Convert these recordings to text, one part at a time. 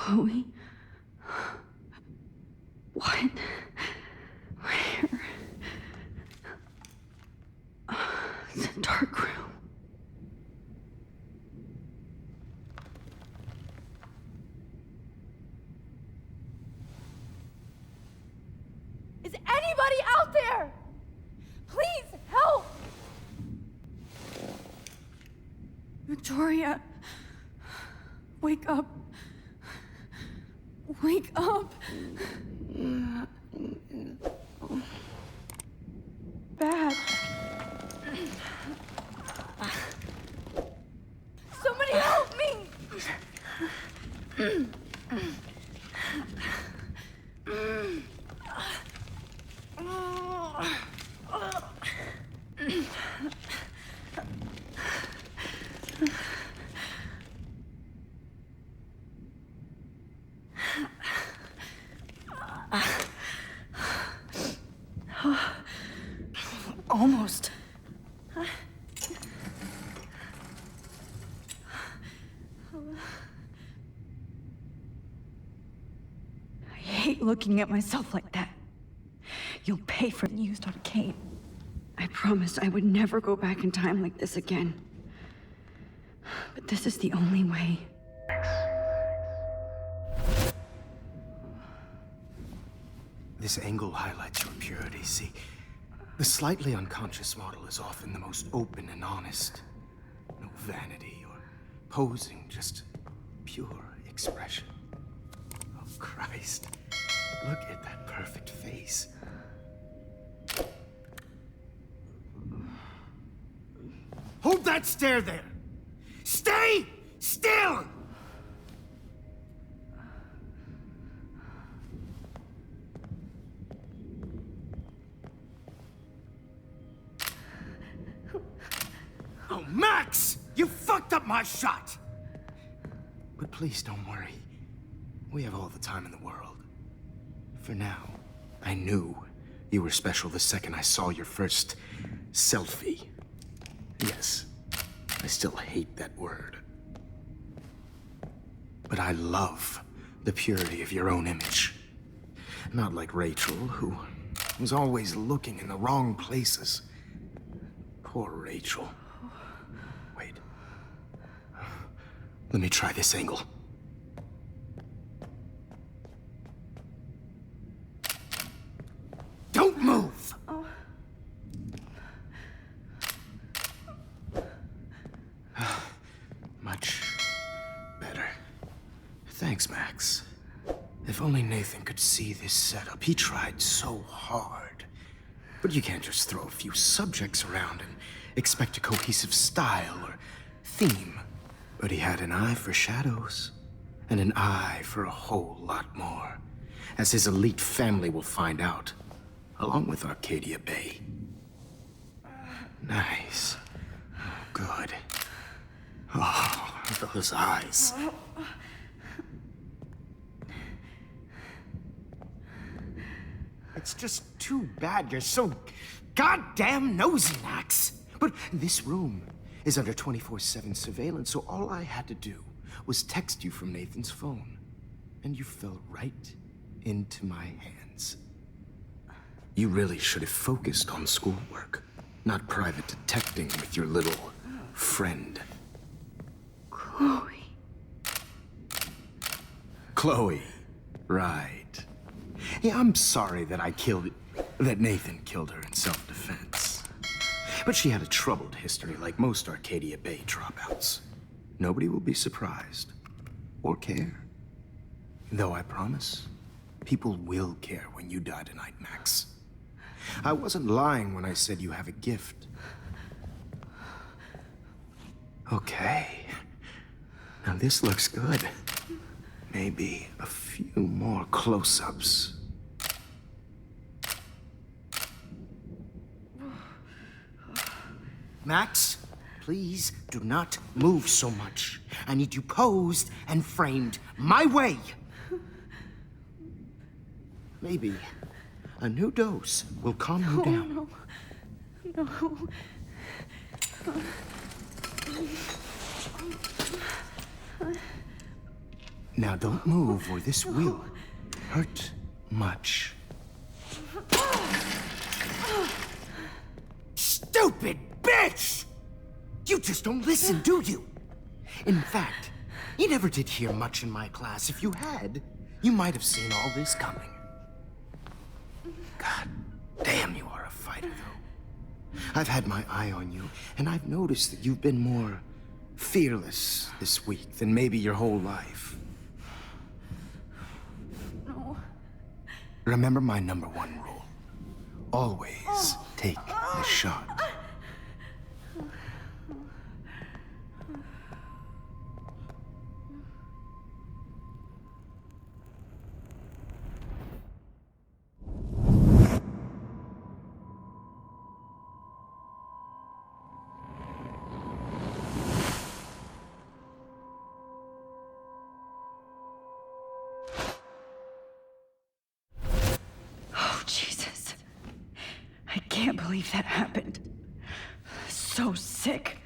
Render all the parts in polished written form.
Chloe? What? Where? It's a dark room. Is anybody out there? Please help! Victoria, wake up. Wake up. Bad. Somebody help me! Almost. I hate looking at myself like that. You'll pay for the used arcade. I promised I would never go back in time like this again. But this is the only way. This angle highlights your purity, see? The slightly unconscious model is often the most open and honest. No vanity or posing, just pure expression. Oh, Christ. Look at that perfect face. Hold that stare there! Stay still! Oh, Max! You fucked up my shot! But please don't worry. We have all the time in the world. For now, I knew you were special the second I saw your first selfie. Yes, I still hate that word. But I love the purity of your own image. Not like Rachel, who was always looking in the wrong places. Poor Rachel. Wait. Let me try this angle. Don't move! Much better. Thanks, Max. If only Nathan could see this setup. He tried so hard. But you can't just throw a few subjects around and expect a cohesive style or theme. But he had an eye for shadows, and an eye for a whole lot more, as his elite family will find out, along with Arcadia Bay. Nice. Good. Oh, those eyes. It's just too bad you're so goddamn nosy, Max. But this room is under 24/7 surveillance, so all I had to do was text you from Nathan's phone. And you fell right into my hands. You really should have focused on schoolwork, not private detecting with your little friend. Chloe. Chloe, right. Yeah, I'm sorry that Nathan killed her in self-defense. But she had a troubled history like most Arcadia Bay dropouts. Nobody will be surprised or care. Though I promise, people will care when you die tonight, Max. I wasn't lying when I said you have a gift. Okay. Now this looks good. Maybe a few more close-ups. Max, please do not move so much. I need you posed and framed my way. Maybe a new dose will calm you down. No. Now don't move or this will hurt much. Stupid bitch! You just don't listen, do you? In fact, you never did hear much in my class. If you had, you might have seen all this coming. God damn, you are a fighter, though. I've had my eye on you, and I've noticed that you've been more fearless this week than maybe your whole life. No. Remember my #1 rule. Always take the shot. Oh, Jesus. I can't believe that happened. So sick.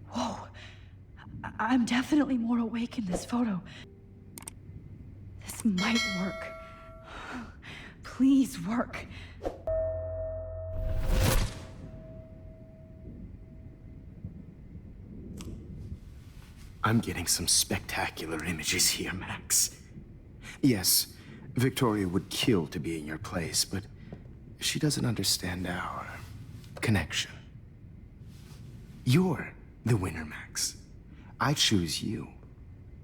Whoa. I'm definitely more awake in this photo. This might work. Please work. I'm getting some spectacular images here, Max. Yes, Victoria would kill to be in your place, but she doesn't understand our connection. You're the winner, Max. I choose you.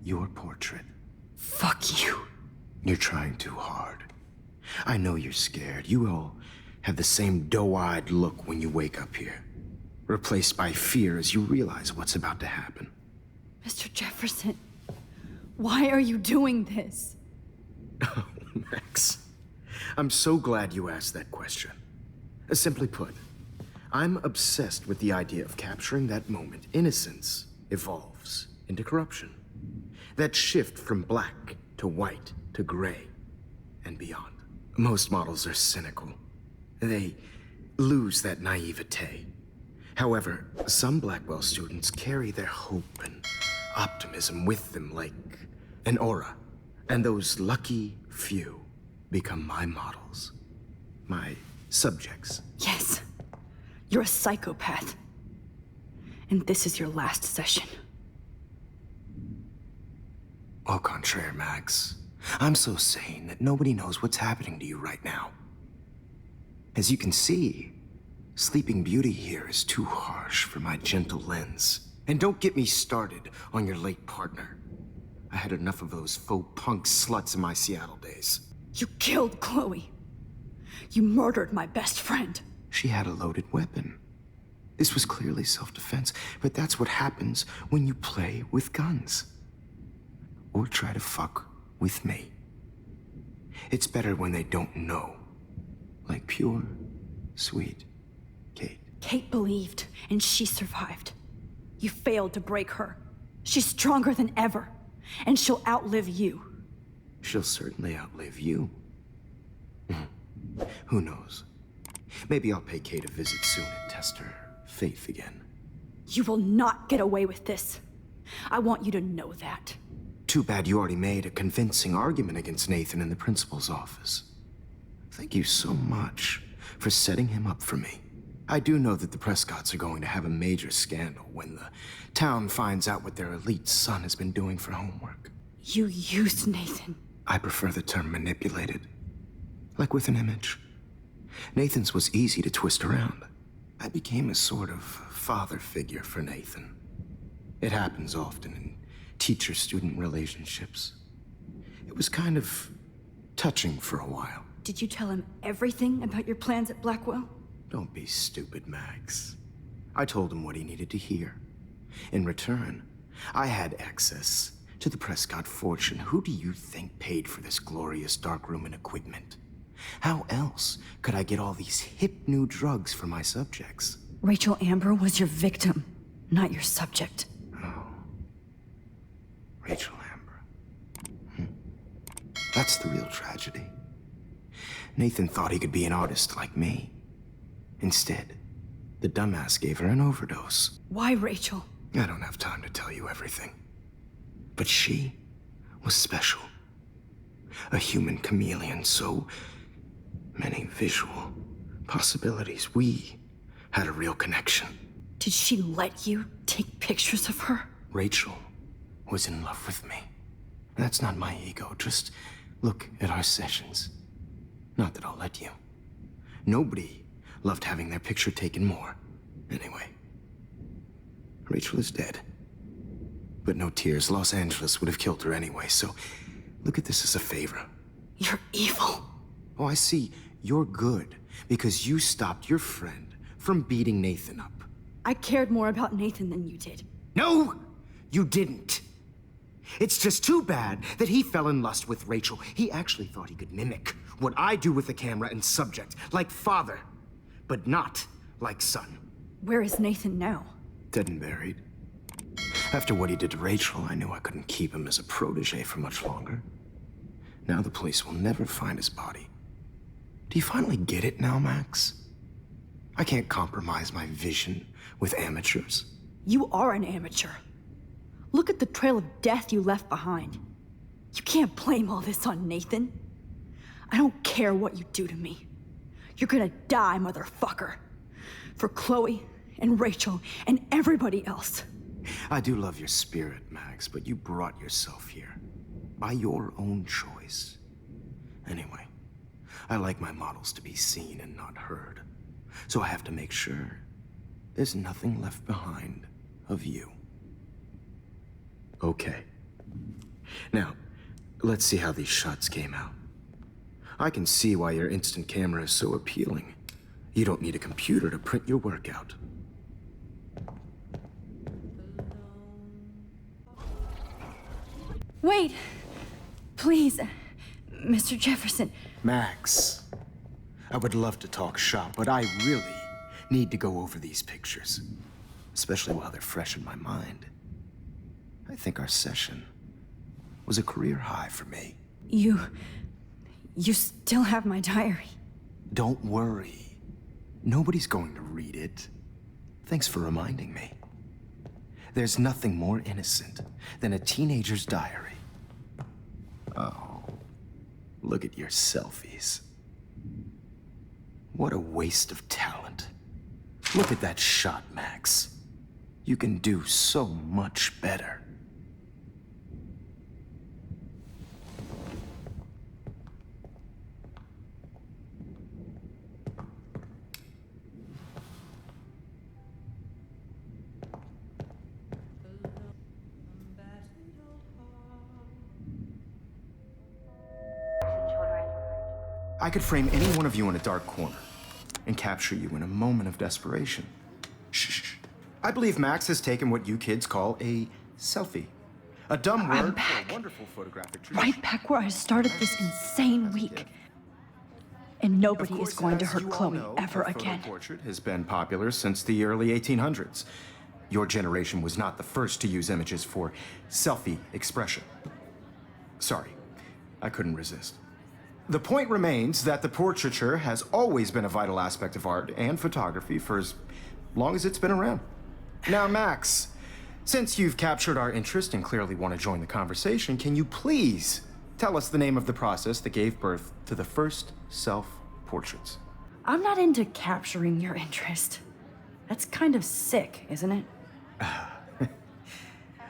Your portrait. Fuck you. You're trying too hard. I know you're scared. You all have the same doe-eyed look when you wake up here, replaced by fear as you realize what's about to happen. Mr. Jefferson, why are you doing this? Oh, Max. I'm so glad you asked that question. Simply put, I'm obsessed with the idea of capturing that moment innocence evolves into corruption. That shift from black to white to gray and beyond. Most models are cynical. They lose that naivete. However, some Blackwell students carry their hope and optimism with them like an aura. And those lucky few become my models. My subjects. Yes, you're a psychopath. And this is your last session. Au contraire, Max. I'm so sane that nobody knows what's happening to you right now. As you can see, Sleeping Beauty here is too harsh for my gentle lens. And don't get me started on your late partner. I had enough of those faux punk sluts in my Seattle days. You killed Chloe. You murdered my best friend. She had a loaded weapon. This was clearly self-defense, but that's what happens when you play with guns. Or try to fuck with me. It's better when they don't know. Like pure, sweet Kate. Kate believed, and she survived. You failed to break her. She's stronger than ever, and she'll outlive you. She'll certainly outlive you. Who knows? Maybe I'll pay Kate a visit soon and test her faith again. You will not get away with this. I want you to know that. Too bad you already made a convincing argument against Nathan in the principal's office. Thank you so much for setting him up for me. I do know that the Prescotts are going to have a major scandal when the town finds out what their elite son has been doing for homework. You used Nathan. I prefer the term manipulated. Like with an image. Nathan's was easy to twist around. I became a sort of father figure for Nathan. It happens often in teacher-student relationships. It was kind of touching for a while. Did you tell him everything about your plans at Blackwell? Don't be stupid, Max. I told him what he needed to hear. In return, I had access to the Prescott fortune. Who do you think paid for this glorious darkroom and equipment? How else could I get all these hip new drugs for my subjects? Rachel Amber was your victim, not your subject. Oh. Rachel Amber. That's the real tragedy. Nathan thought he could be an artist like me. Instead, the dumbass gave her an overdose. Why, Rachel? I don't have time to tell you everything. But she was special. A human chameleon, so many visual possibilities. We had a real connection. Did she let you take pictures of her? Rachel was in love with me. That's not my ego. Just look at our sessions. Not that I'll let you. Nobody loved having their picture taken more. Anyway, Rachel is dead. But no tears. Los Angeles would have killed her anyway, so look at this as a favor. You're evil. Oh, I see. You're good because you stopped your friend from beating Nathan up. I cared more about Nathan than you did. No, you didn't. It's just too bad that he fell in lust with Rachel. He actually thought he could mimic what I do with the camera and subject, like father, but not like son. Where is Nathan now? Dead and buried. After what he did to Rachel, I knew I couldn't keep him as a protege for much longer. Now the police will never find his body. Do you finally get it now, Max? I can't compromise my vision with amateurs. You are an amateur. Look at the trail of death you left behind. You can't blame all this on Nathan. I don't care what you do to me. You're gonna die, motherfucker. For Chloe and Rachel and everybody else. I do love your spirit, Max, but you brought yourself here. By your own choice. Anyway, I like my models to be seen and not heard. So I have to make sure there's nothing left behind of you. Okay. Now, let's see how these shots came out. I can see why your instant camera is so appealing. You don't need a computer to print your work out. Wait! Please, Mr. Jefferson. Max, I would love to talk shop, but I really need to go over these pictures. Especially while they're fresh in my mind. I think our session was a career high for me. You still have my diary. Don't worry. Nobody's going to read it. Thanks for reminding me. There's nothing more innocent than a teenager's diary. Oh, look at your selfies. What a waste of talent. Look at that shot, Max. You can do so much better. I could frame any one of you in a dark corner and capture you in a moment of desperation. Shh. I believe Max has taken what you kids call a selfie. A dumb word for a wonderful photographic tradition. Right back where I started this insane week. And nobody is going to hurt Chloe ever again. The portrait has been popular since the early 1800s. Your generation was not the first to use images for selfie expression. Sorry, I couldn't resist. The point remains that the portraiture has always been a vital aspect of art and photography for as long as it's been around. Now, Max, since you've captured our interest and clearly want to join the conversation, can you please tell us the name of the process that gave birth to the first self-portraits? I'm not into capturing your interest. That's kind of sick, isn't it?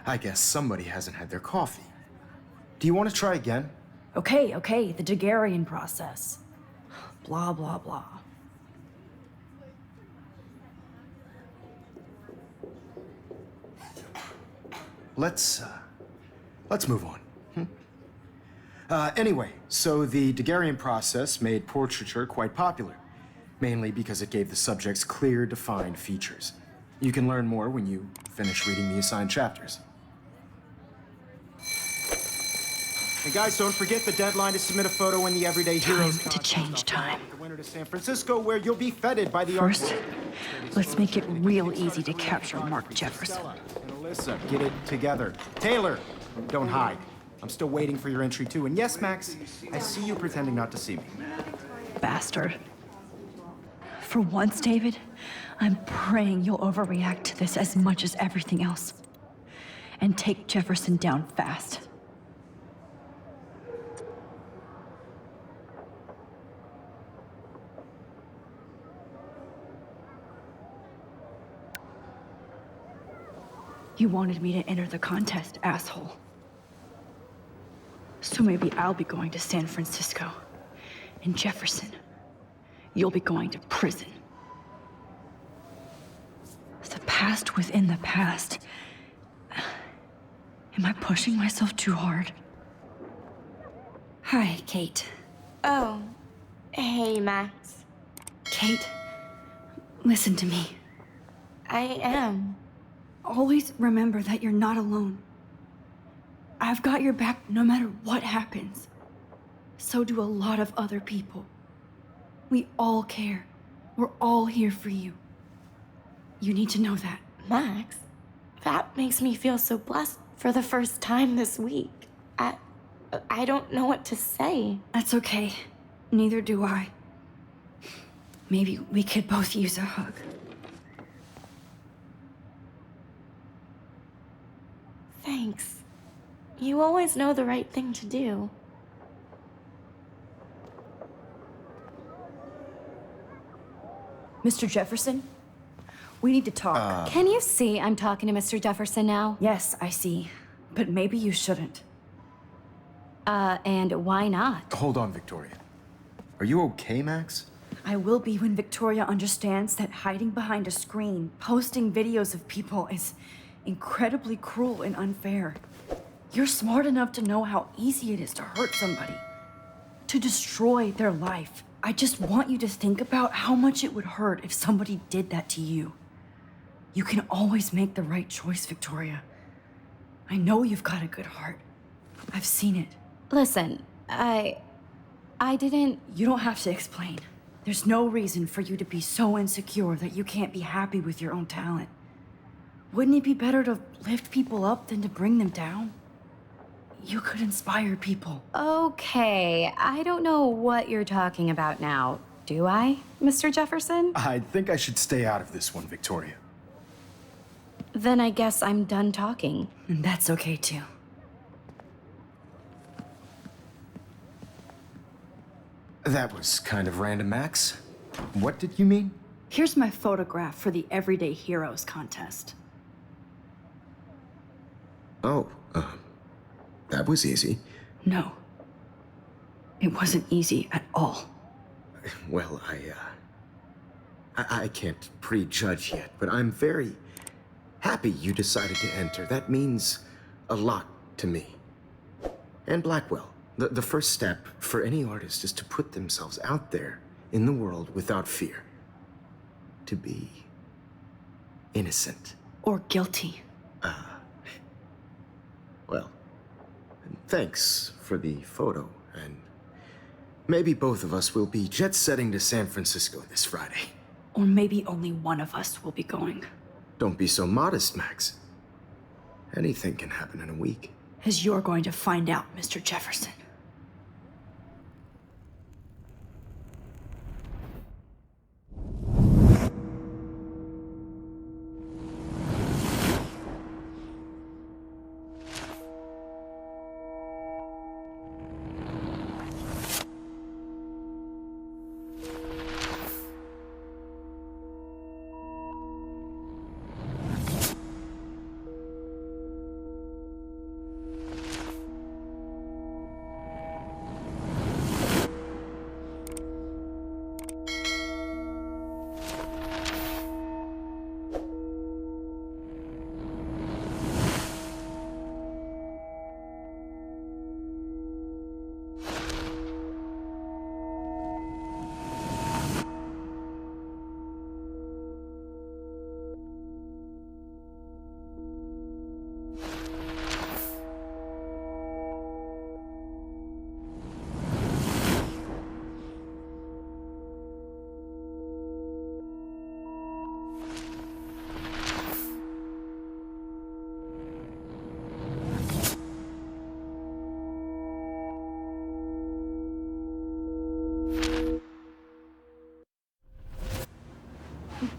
I guess somebody hasn't had their coffee. Do you want to try again? Okay, the Daguerrean process. Blah, blah, blah. Let's move on. Anyway, so the Daguerrean process made portraiture quite popular, mainly because it gave the subjects clear, defined features. You can learn more when you finish reading the assigned chapters. And guys, don't forget the deadline to submit a photo in the Everyday Heroes Time to change time. The winner to San Francisco, where you'll be feted by the First, artist. let's make it real easy to capture Mark Jefferson. And Alyssa, get it together. Taylor, don't hide. I'm still waiting for your entry too. And yes, Max, I see you pretending not to see me. bastard. For once, David, I'm praying you'll overreact to this as much as everything else. And take Jefferson down fast. You wanted me to enter the contest, asshole. So maybe I'll be going to San Francisco. And Jefferson, you'll be going to prison. The past within the past. Am I pushing myself too hard? Hi, Kate. Oh, hey, Max. Kate, listen to me. I am. Always remember that you're not alone. I've got your back no matter what happens. So do a lot of other people. We all care. We're all here for you. You need to know that. Max, that makes me feel so blessed for the first time this week. I don't know what to say. That's okay. Neither do I. Maybe we could both use a hug. Thanks. You always know the right thing to do. Mr. Jefferson? We need to talk. Can you see I'm talking to Mr. Jefferson now? Yes, I see. But maybe you shouldn't. And why not? Hold on, Victoria. Are you okay, Max? I will be when Victoria understands that hiding behind a screen, posting videos of people is incredibly cruel and unfair. You're smart enough to know how easy it is to hurt somebody, to destroy their life. I just want you to think about how much it would hurt if somebody did that to you. You can always make the right choice, Victoria. I know you've got a good heart. I've seen it. Listen, I didn't... You don't have to explain. There's no reason for you to be so insecure that you can't be happy with your own talent. Wouldn't it be better to lift people up than to bring them down? You could inspire people. Okay, I don't know what you're talking about now. Do I, Mr. Jefferson? I think I should stay out of this one, Victoria. Then I guess I'm done talking. And that's okay too. That was kind of random, Max. What did you mean? Here's my photograph for the Everyday Heroes contest. Oh, that was easy. No. It wasn't easy at all. Well, I can't prejudge yet, but I'm very happy you decided to enter. That means a lot to me. And Blackwell. The first step for any artist is to put themselves out there in the world without fear. To be innocent. Or guilty. Well, thanks for the photo, and maybe both of us will be jet-setting to San Francisco this Friday. Or maybe only one of us will be going. Don't be so modest, Max. Anything can happen in a week. As you're going to find out, Mr. Jefferson.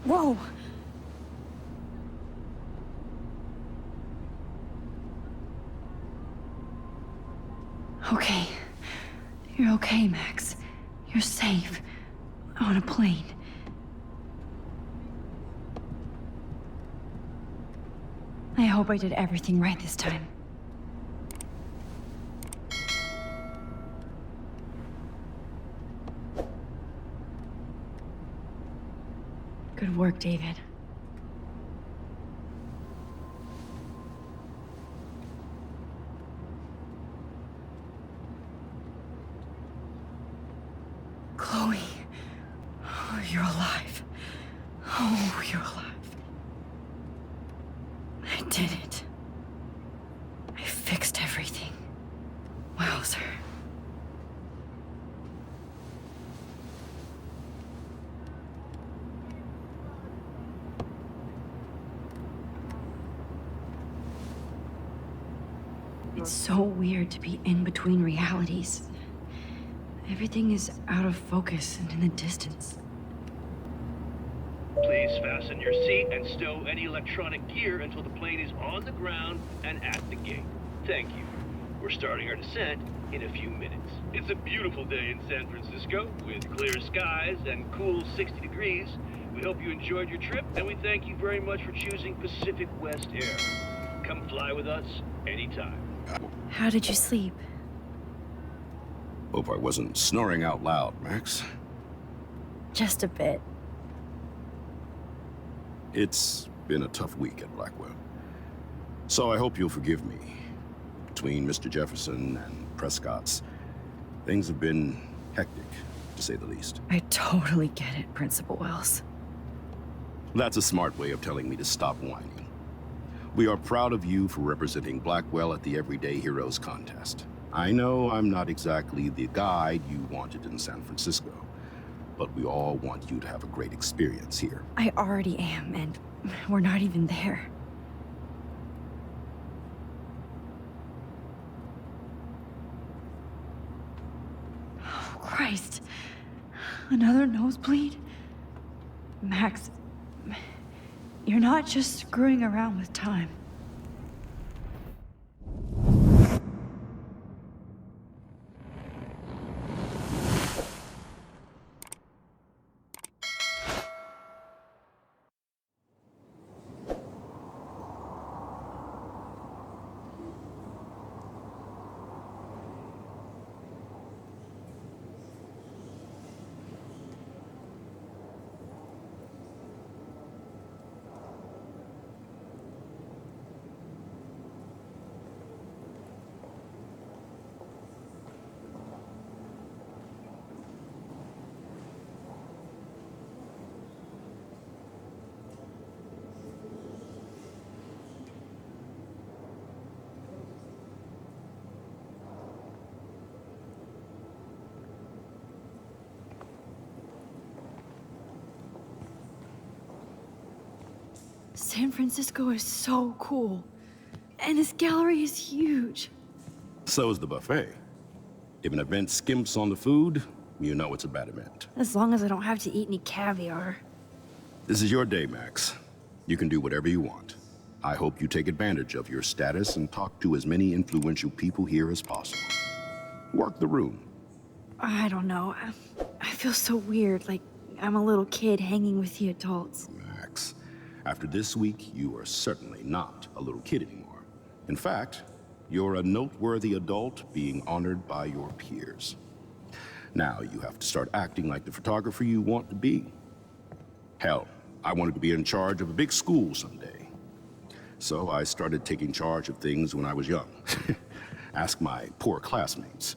Whoa! Okay. You're okay, Max. You're safe. On a plane. I hope I did everything right this time. Good work, David. Chloe. Oh, you're alive. Oh, you're alive. I did it. I fixed everything. Wowzer. It's so weird to be in between realities. Everything is out of focus and in the distance. Please fasten your seat and stow any electronic gear until the plane is on the ground and at the gate. Thank you. We're starting our descent in a few minutes. It's a beautiful day in San Francisco with clear skies and cool 60 degrees. We hope you enjoyed your trip, and we thank you very much for choosing Pacific West Air. Come fly with us anytime. How did you sleep? Hope I wasn't snoring out loud, Max. Just a bit. It's been a tough week at Blackwell. So I hope you'll forgive me. Between Mr. Jefferson and Prescott's, things have been hectic, to say the least. I totally get it, Principal Wells. That's a smart way of telling me to stop whining. We are proud of you for representing Blackwell at the Everyday Heroes contest. I know I'm not exactly the guide you wanted in San Francisco, but we all want you to have a great experience here. I already am, and we're not even there. Oh, Christ. Another nosebleed? Max, you're not just screwing around with time. San Francisco is so cool. And this gallery is huge. So is the buffet. If an event skimps on the food, you know it's a bad event. As long as I don't have to eat any caviar. This is your day, Max. You can do whatever you want. I hope you take advantage of your status and talk to as many influential people here as possible. Work the room. I don't know. I feel so weird, like I'm a little kid hanging with the adults. Max, after this week, you are certainly not a little kid anymore. In fact, you're a noteworthy adult being honored by your peers. Now you have to start acting like the photographer you want to be. Hell, I wanted to be in charge of a big school someday. So I started taking charge of things when I was young. Ask my poor classmates.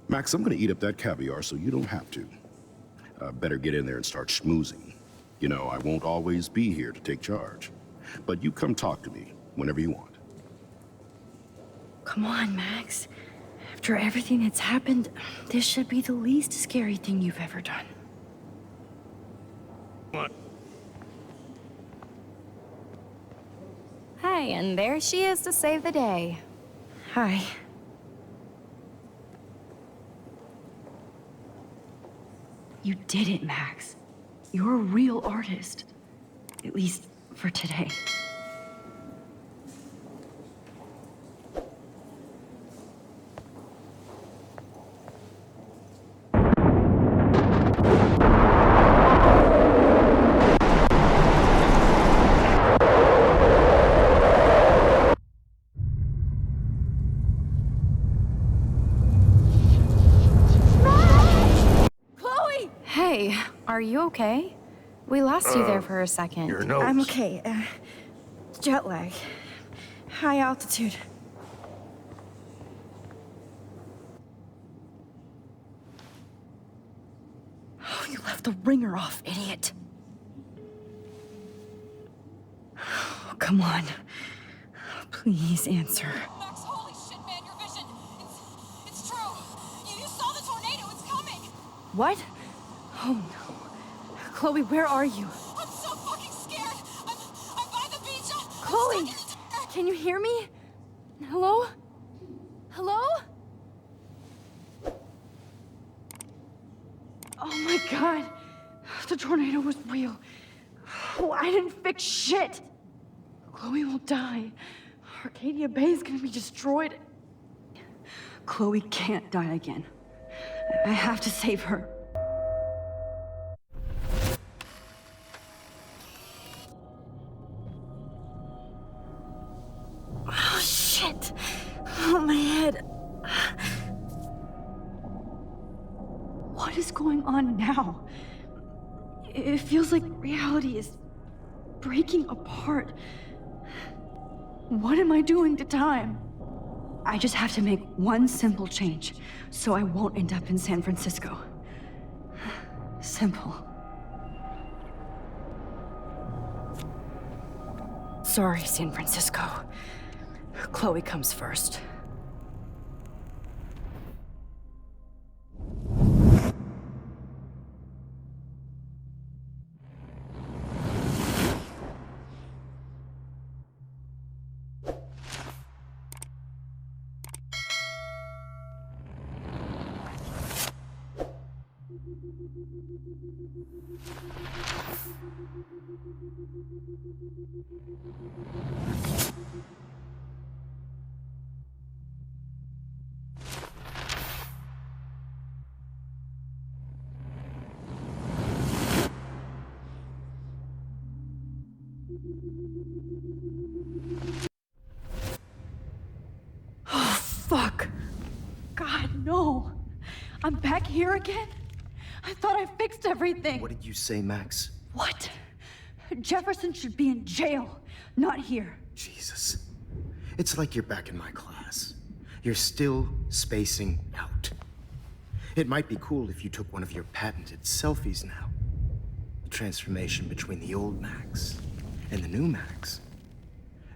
Max, I'm gonna eat up that caviar so you don't have to. Better get in there and start schmoozing. You know, I won't always be here to take charge. But you come talk to me whenever you want. Come on, Max. After everything that's happened, this should be the least scary thing you've ever done. What? Hi, and there she is to save the day. Hi. You did it, Max. You're a real artist. At least for today. Hey, are you okay? We lost you there for a second. Your nose. I'm okay. Jet lag. High altitude. Oh, you left the ringer off, idiot. Oh, come on. Please answer. Max, holy shit, man, your vision. It's true. You saw the tornado. It's coming. What? Oh no. Chloe, where are you? I'm so fucking scared. I'm by the beach. Chloe! Can you hear me? Hello? Hello? Oh my god. The tornado was real. Oh, I didn't fix shit. Chloe will die. Arcadia Bay is gonna be destroyed. Chloe can't die again. I have to save her. Oh, shit. Oh, my head. What is going on now? It feels like reality is breaking apart. What am I doing to time? I just have to make one simple change, so I won't end up in San Francisco. Simple. Sorry, San Francisco. Chloe comes first. Oh, fuck. God, no. I'm back here again? I thought I fixed everything. What did you say, Max? What? Jefferson should be in jail, not here. Jesus. It's like you're back in my class. You're still spacing out. It might be cool if you took one of your patented selfies now. The transformation between the old Max and the new Max.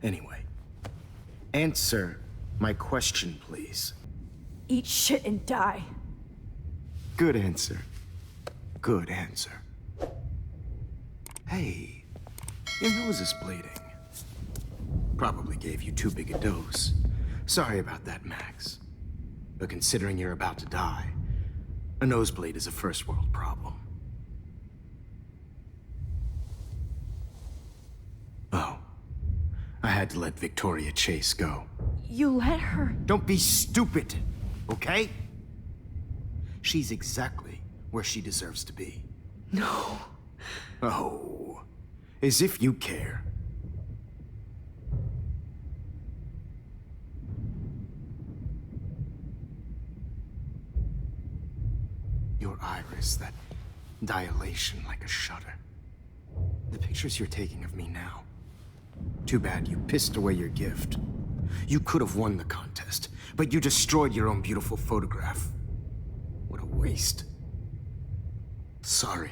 Anyway, answer my question, please. Eat shit and die. Good answer. Good answer. Hey, your nose is bleeding. Probably gave you too big a dose. Sorry about that, Max. But considering you're about to die, a nosebleed is a first world problem. Oh, I had to let Victoria Chase go. You let her. Don't be stupid, okay? She's exactly where she deserves to be. No. Oh, as if you care. Your iris, that dilation like a shutter. The pictures you're taking of me now. Too bad you pissed away your gift. You could have won the contest, but you destroyed your own beautiful photograph. What a waste. Sorry,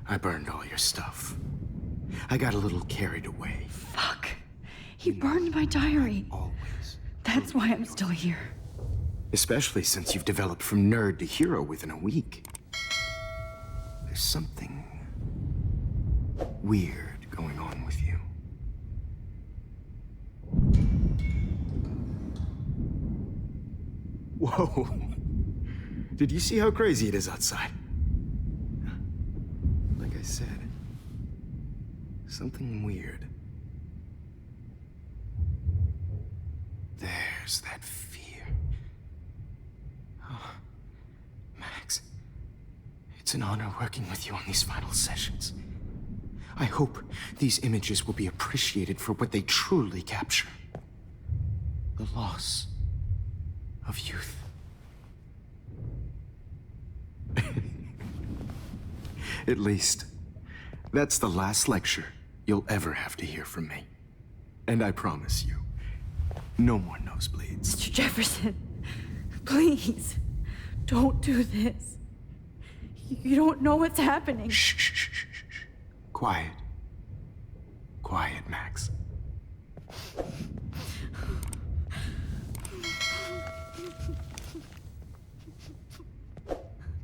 I burned all your stuff. I got a little carried away. Fuck. He burned my diary. Always. That's why I'm still here. Especially since you've developed from nerd to hero within a week. There's something weird going on with you. Whoa. Did you see how crazy it is outside? Like I I said. Something weird. There's that fear. Oh, Max. It's an honor working with you on these final sessions. I hope these images will be appreciated for what they truly capture. The loss of youth. At least, that's the last lecture you'll ever have to hear from me. And I promise you, no more nosebleeds. Mr. Jefferson, please, don't do this. You don't know what's happening. Shh, shh, shh, shh, shh. Quiet. Quiet, Max.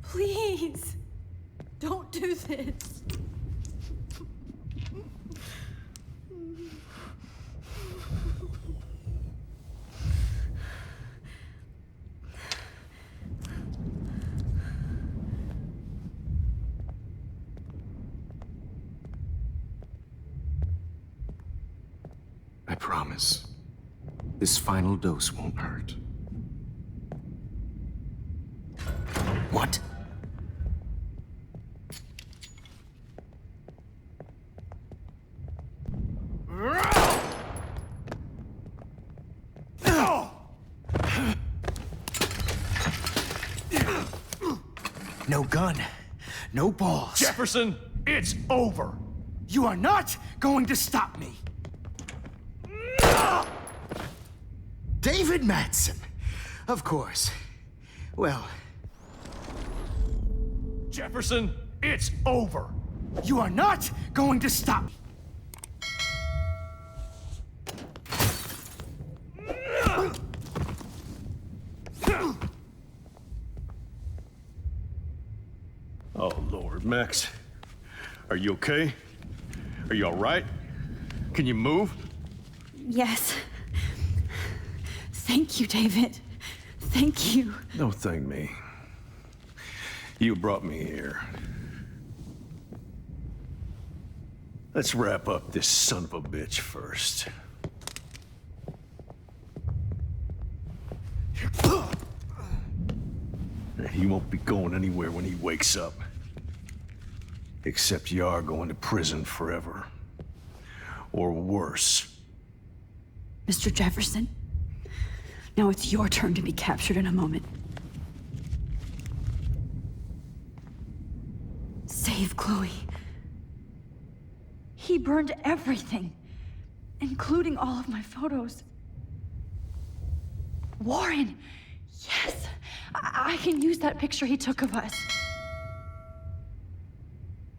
Please, don't do this. I promise, this final dose won't hurt. What? No gun, no balls. Jefferson, it's over. You are not going to stop me. David Madsen, of course. Well, Jefferson, it's over. you are not going to stop me. Oh, Lord, Max. Are you okay? Are you all right? Can you move? Yes. Thank you, David. Thank you. Don't thank me. You brought me here. Let's wrap up this son of a bitch first. He won't be going anywhere when he wakes up. Except you are going to prison forever. Or worse. Mr. Jefferson, now it's your turn to be captured in a moment. Save Chloe. He burned everything, including all of my photos. Warren, yes, I can use that picture he took of us.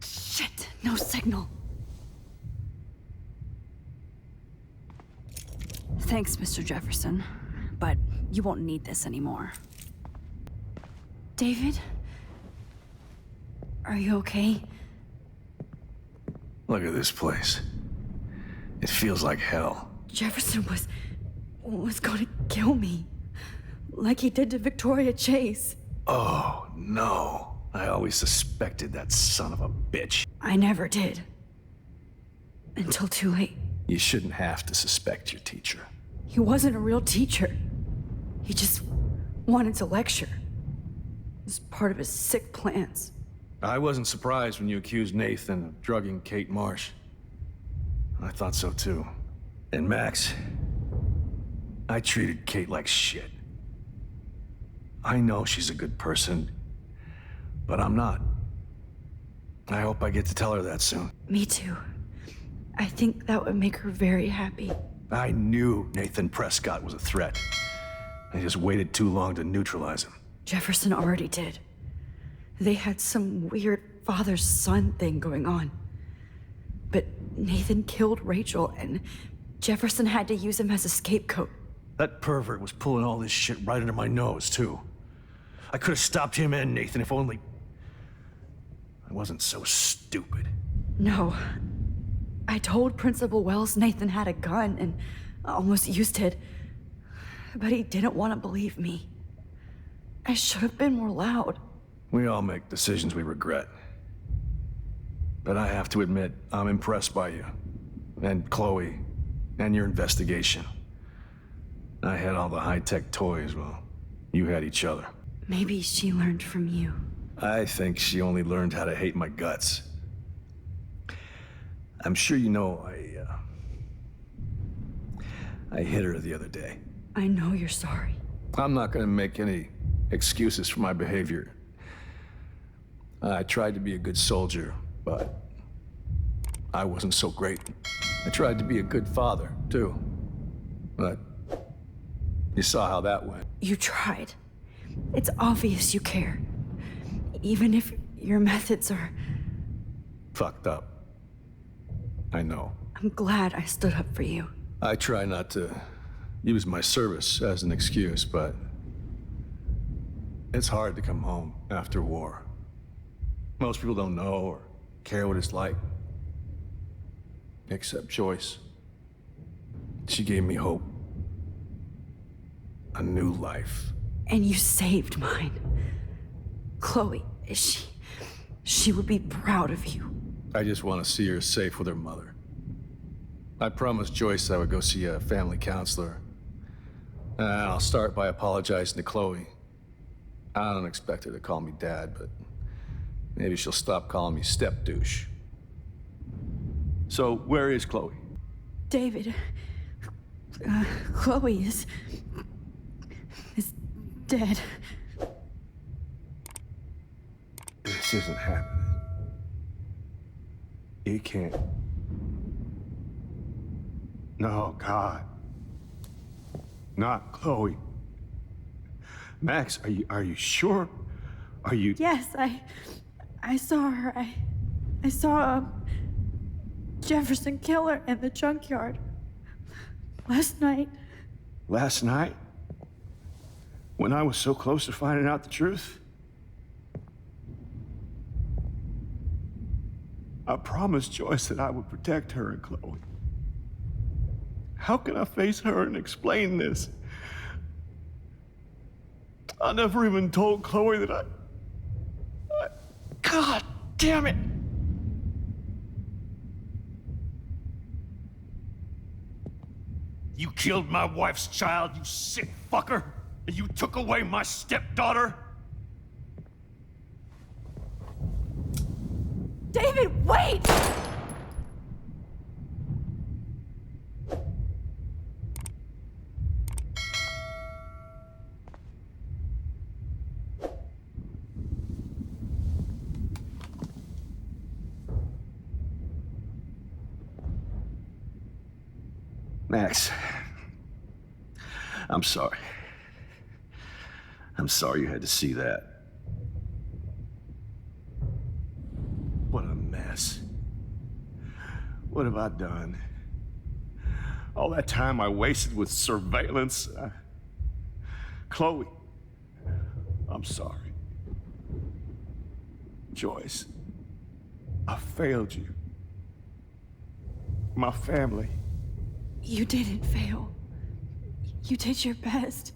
Shit, no signal. Thanks, Mr. Jefferson, but you won't need this anymore. David? Are you okay? Look at this place. It feels like hell. Jefferson was going to kill me. Like he did to Victoria Chase. Oh, no. I always suspected that son of a bitch. I never did. Until too late. You shouldn't have to suspect your teacher. He wasn't a real teacher. He just wanted to lecture. It was part of his sick plans. I wasn't surprised when you accused Nathan of drugging Kate Marsh. I thought so too. And Max, I treated Kate like shit. I know she's a good person, but I'm not. I hope I get to tell her that soon. Me too. I think that would make her very happy. I knew Nathan Prescott was a threat. I just waited too long to neutralize him. Jefferson already did. They had some weird father-son thing going on. But Nathan killed Rachel, and Jefferson had to use him as a scapegoat. That pervert was pulling all this shit right under my nose, too. I could have stopped him and Nathan if only I wasn't so stupid. No. I told Principal Wells Nathan had a gun and almost used it. But he didn't want to believe me. I should have been more loud. We all make decisions we regret. But I have to admit, I'm impressed by you. And Chloe. And your investigation. I had all the high-tech toys, well, you had each other. Maybe she learned from you. I think she only learned how to hate my guts. I'm sure you know I hit her the other day. I know you're sorry. I'm not gonna make any excuses for my behavior. I tried to be a good soldier, but I wasn't so great. I tried to be a good father, too. But you saw how that went. You tried. It's obvious you care. Even if your methods are... Fucked up. I know. I'm glad I stood up for you. I try not to use my service as an excuse, but it's hard to come home after war. Most people don't know or care what it's like. Except Joyce. She gave me hope. A new life. And you saved mine. Chloe, she would be proud of you. I just want to see her safe with her mother. I promised Joyce I would go see a family counselor. And I'll start by apologizing to Chloe. I don't expect her to call me Dad, but maybe she'll stop calling me step douche. So, where is Chloe? David, Chloe is dead. This isn't happening. It can't. No, God. Not Chloe. Max, are you sure? Are you... Yes, I saw her. I saw Jefferson Killer in the junkyard last night. Last night? When I was so close to finding out the truth? I promised Joyce that I would protect her and Chloe. How can I face her and explain this? I never even told Chloe that I... God damn it! You killed my wife's child, you sick fucker! And you took away my stepdaughter? David, wait! Max, I'm sorry. I'm sorry you had to see that. What a mess. What have I done? All that time I wasted with surveillance. Chloe, I'm sorry. Joyce, I failed you. My family. You didn't fail. You did your best.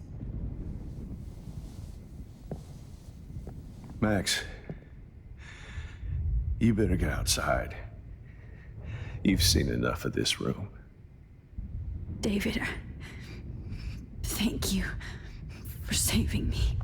Max, you better get outside. You've seen enough of this room. David, thank you for saving me.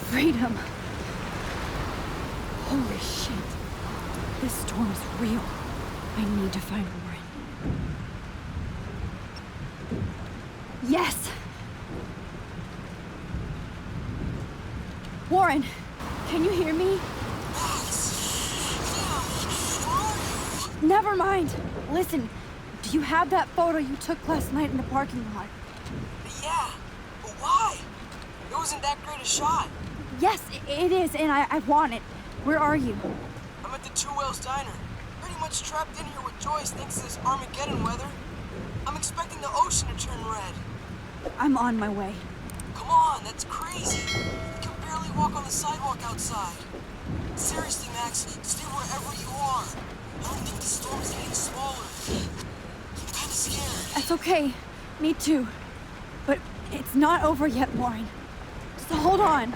Freedom. Holy shit. This storm is real. I need to find Warren. Yes! Warren, can you hear me? Never mind. Listen, do you have that photo you took last night in the parking lot? Yeah, but why? It wasn't that great a shot. Yes, it is, and I want it. Where are you? I'm at the Two Whales Diner. Pretty much trapped in here with Joyce thanks to this Armageddon weather. I'm expecting the ocean to turn red. I'm on my way. Come on, that's crazy. You can barely walk on the sidewalk outside. Seriously, Max, stay wherever you are. I don't think the storm's getting smaller. I'm kinda scared. That's okay. Me too. But it's not over yet, Lauren. Just hold on.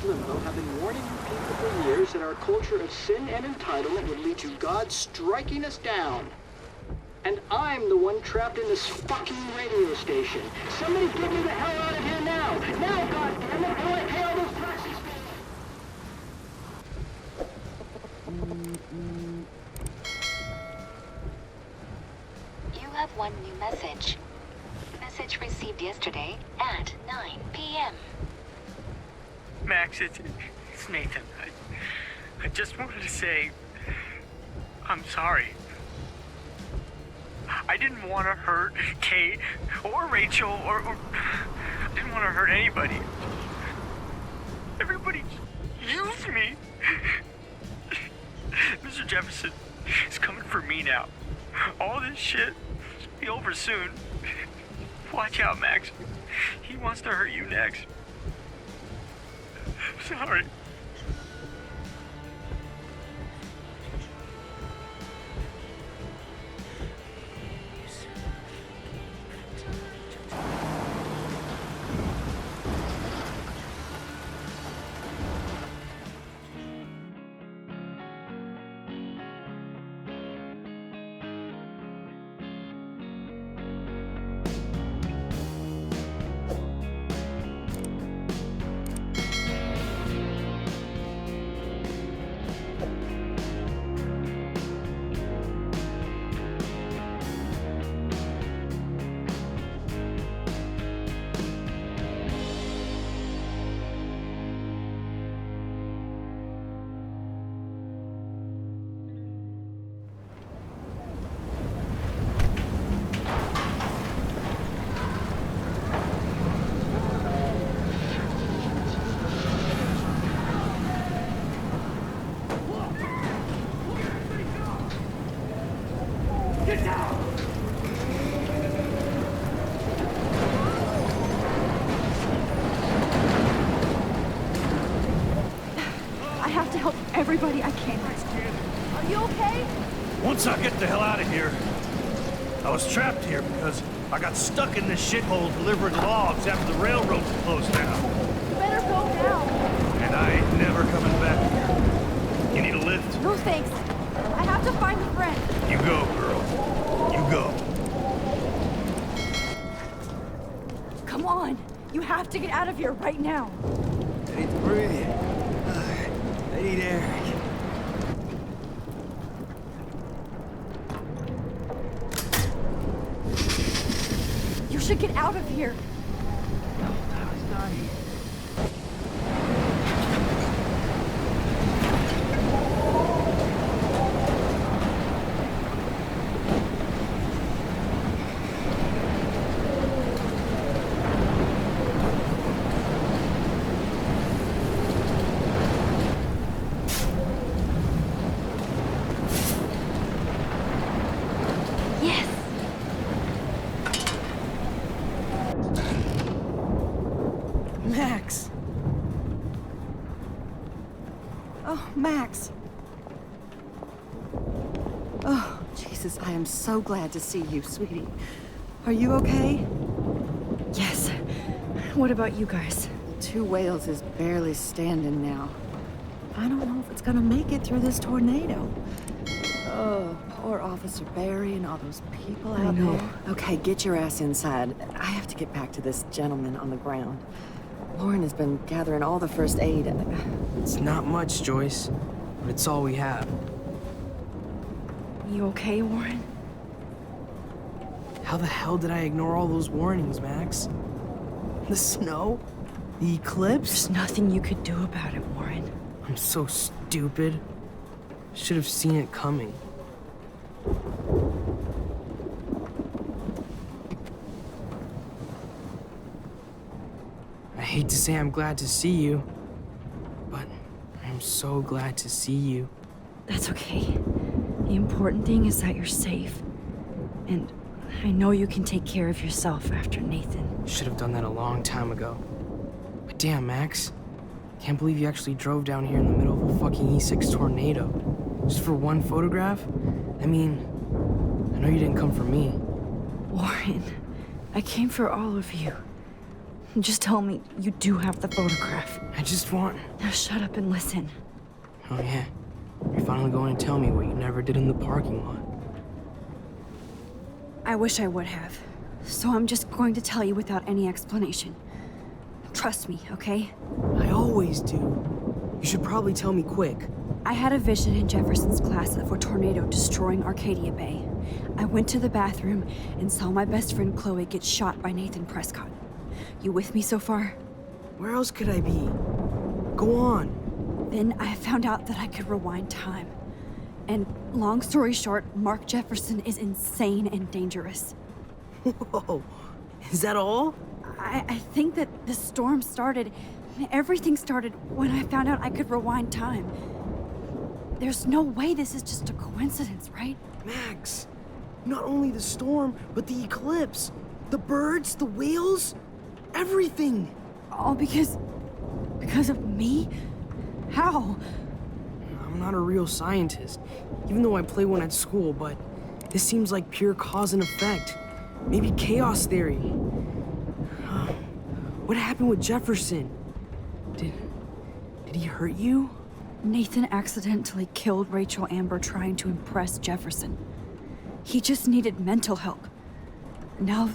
Limbo have been warning you people for years that our culture of sin and entitlement would lead to God striking us down. And I'm the one trapped in this fucking radio station. Somebody get me the hell out of here now! Now, goddammit, I want to pay all those taxes! You have one new message. Message received yesterday at 9 p.m. Max, it's Nathan. I just wanted to say, I'm sorry. I didn't want to hurt Kate or Rachel or I didn't want to hurt anybody. Everybody used me. Mr. Jefferson is coming for me now. All this shit will be over soon. Watch out, Max. He wants to hurt you next. Sorry. Everybody I can. Are you okay? Once I get the hell out of here, I was trapped here because I got stuck in this shithole delivering logs after the railroad closed down. You better go now. And I ain't never coming back here. You need a lift? No thanks. I have to find a friend. You go, girl. You go. Come on. You have to get out of here right now. I need to breathe. I need air. You should get out of here. I was dying. Max. Oh, Max. Oh, Jesus, I am so glad to see you, sweetie. Are you okay? Yes. What about you guys? The Two Whales is barely standing now. I don't know if it's gonna make it through this tornado. Oh, poor Officer Barry and all those people out there. Okay, get your ass inside. I have to get back to this gentleman on the ground. Lauren has been gathering all the first aid. It's not much, Joyce, but it's all we have. You okay, Warren? How the hell did I ignore all those warnings, Max? The snow? The eclipse? There's nothing you could do about it, Warren. I'm so stupid. Should have seen it coming. I hate to say I'm glad to see you, but I'm so glad to see you. That's okay. The important thing is that you're safe. And I know you can take care of yourself after Nathan. Should have done that a long time ago. But damn, Max. Can't believe you actually drove down here in the middle of a fucking E6 tornado. Just for one photograph? I mean, I know you didn't come for me. Warren, I came for all of you. Just tell me you do have the photograph. I just want... Now shut up and listen. Oh yeah, you're finally going to tell me what you never did in the parking lot. I wish I would have. So I'm just going to tell you without any explanation. Trust me, okay? I always do. You should probably tell me quick. I had a vision in Jefferson's class of a tornado destroying Arcadia Bay. I went to the bathroom and saw my best friend Chloe get shot by Nathan Prescott. You with me so far? Where else could I be? Go on. Then I found out that I could rewind time. And long story short, Mark Jefferson is insane and dangerous. Whoa, is that all? I think that the storm started, everything started when I found out I could rewind time. There's no way this is just a coincidence, right? Max, not only the storm, but the eclipse, the birds, the whales, everything. All because of me? How? I'm not a real scientist, even though I play one at school, but this seems like pure cause and effect. Maybe chaos theory. What happened with Jefferson? Did he hurt you? Nathan accidentally killed Rachel Amber trying to impress Jefferson. He just needed mental help. Now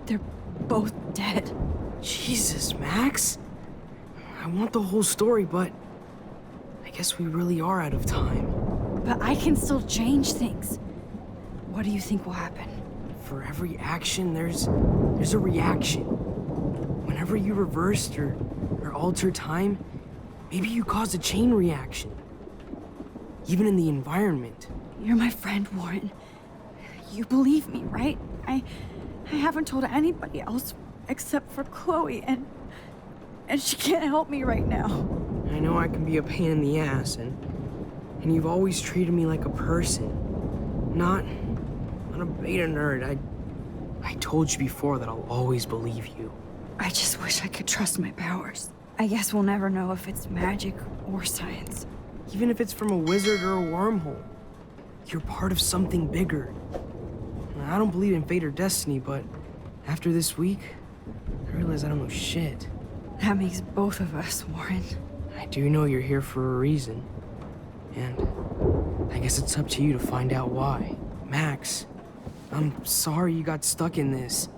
they're both dead. Jesus, Max. I want the whole story, but I guess we really are out of time. But I can still change things. What do you think will happen? For every action, there's a reaction. Whenever you reversed or alter time, maybe you caused a chain reaction. Even in the environment. You're my friend, Warren. You believe me, right? I haven't told anybody else except for Chloe, and she can't help me right now. I know I can be a pain in the ass, and you've always treated me like a person. Not a beta nerd. I told you before that I'll always believe you. I just wish I could trust my powers. I guess we'll never know if it's magic or science. Even if it's from a wizard or a wormhole, you're part of something bigger. I don't believe in fate or destiny, but after this week, I realize I don't know shit. That makes both of us, Warren. I do know you're here for a reason. And I guess it's up to you to find out why. Max, I'm sorry you got stuck in this.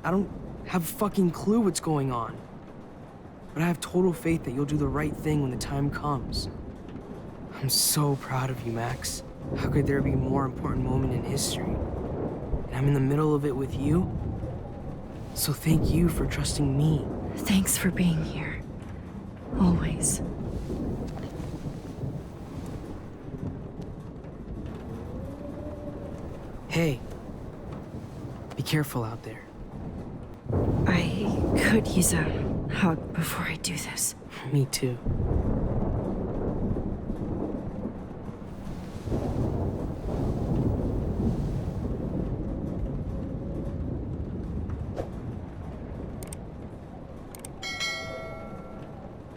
I don't have a fucking clue what's going on. But I have total faith that you'll do the right thing when the time comes. I'm so proud of you, Max. How could there be a more important moment in history? And I'm in the middle of it with you. So thank you for trusting me. Thanks for being here. Always. Hey, be careful out there. I could use a hug before I do this. Me too.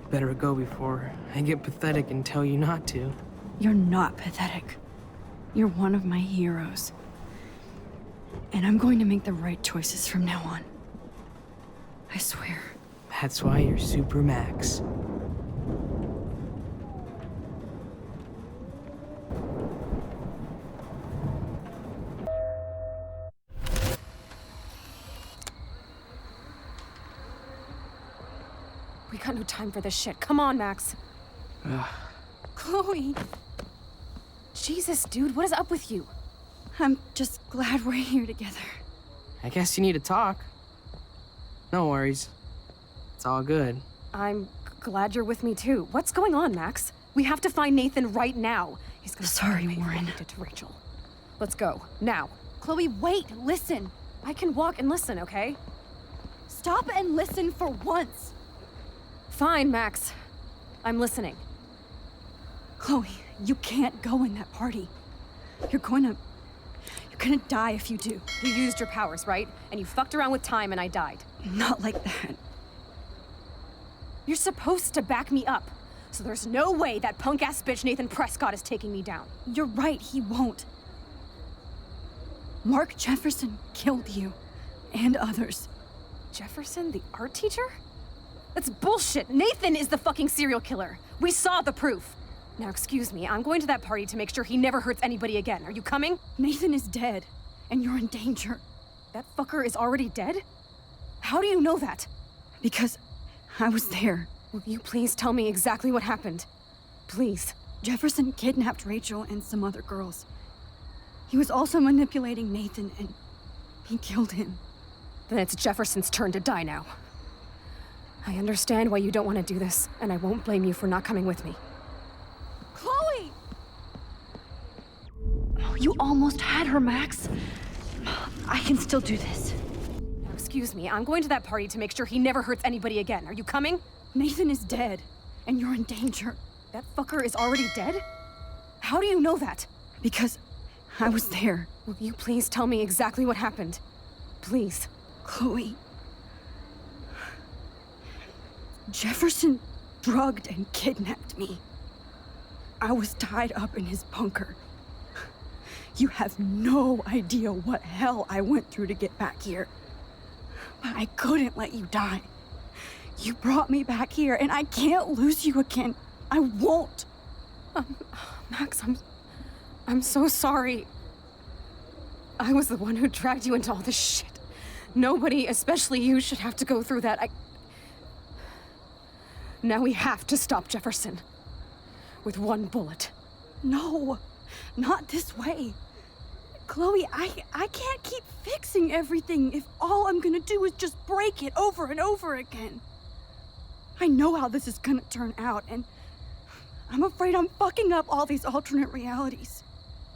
Better go before I get pathetic and tell you not to. You're not pathetic. You're one of my heroes. And I'm going to make the right choices from now on. I swear. That's why you're Super Max. We got no time for this shit. Come on, Max. Chloe. Jesus, dude, what is up with you? I'm just glad we're here together. I guess you need to talk. No worries. It's all good. I'm glad you're with me too. What's going on, Max? We have to find Nathan right now. He's gonna Sorry, Warren. Did to Rachel. Let's go now. Chloe, wait! Listen. I can walk and listen, okay? Stop and listen for once. Fine, Max. I'm listening. Chloe, you can't go in that party. You're gonna die if you do. You used your powers, right? And you fucked around with time and I died. Not like that. You're supposed to back me up. So there's no way that punk-ass bitch Nathan Prescott is taking me down. You're right, he won't. Mark Jefferson killed you. And others. Jefferson, the art teacher? That's bullshit! Nathan is the fucking serial killer! We saw the proof! Now, excuse me, I'm going to that party to make sure he never hurts anybody again. Are you coming? Nathan is dead, and you're in danger. That fucker is already dead? How do you know that? Because I was there. Will you please tell me exactly what happened? Please. Jefferson kidnapped Rachel and some other girls. He was also manipulating Nathan, and he killed him. Then it's Jefferson's turn to die now. I understand why you don't want to do this, and I won't blame you for not coming with me. Chloe! Oh, you almost had her, Max. I can still do this. Now, excuse me, I'm going to that party to make sure he never hurts anybody again. Are you coming? Nathan is dead, and you're in danger. That fucker is already dead? How do you know that? Because I was there. Will you please tell me exactly what happened? Please. Chloe. Jefferson drugged and kidnapped me. I was tied up in his bunker. You have no idea what hell I went through to get back here. But I couldn't let you die. You brought me back here, and I can't lose you again. I won't. Max, I'm so sorry. I was the one who dragged you into all this shit. Nobody, especially you, should have to go through that. Now we have to stop Jefferson. With one bullet. No, not this way. Chloe, I can't keep fixing everything if all I'm gonna do is just break it over and over again. I know how this is gonna turn out, and I'm afraid I'm fucking up all these alternate realities.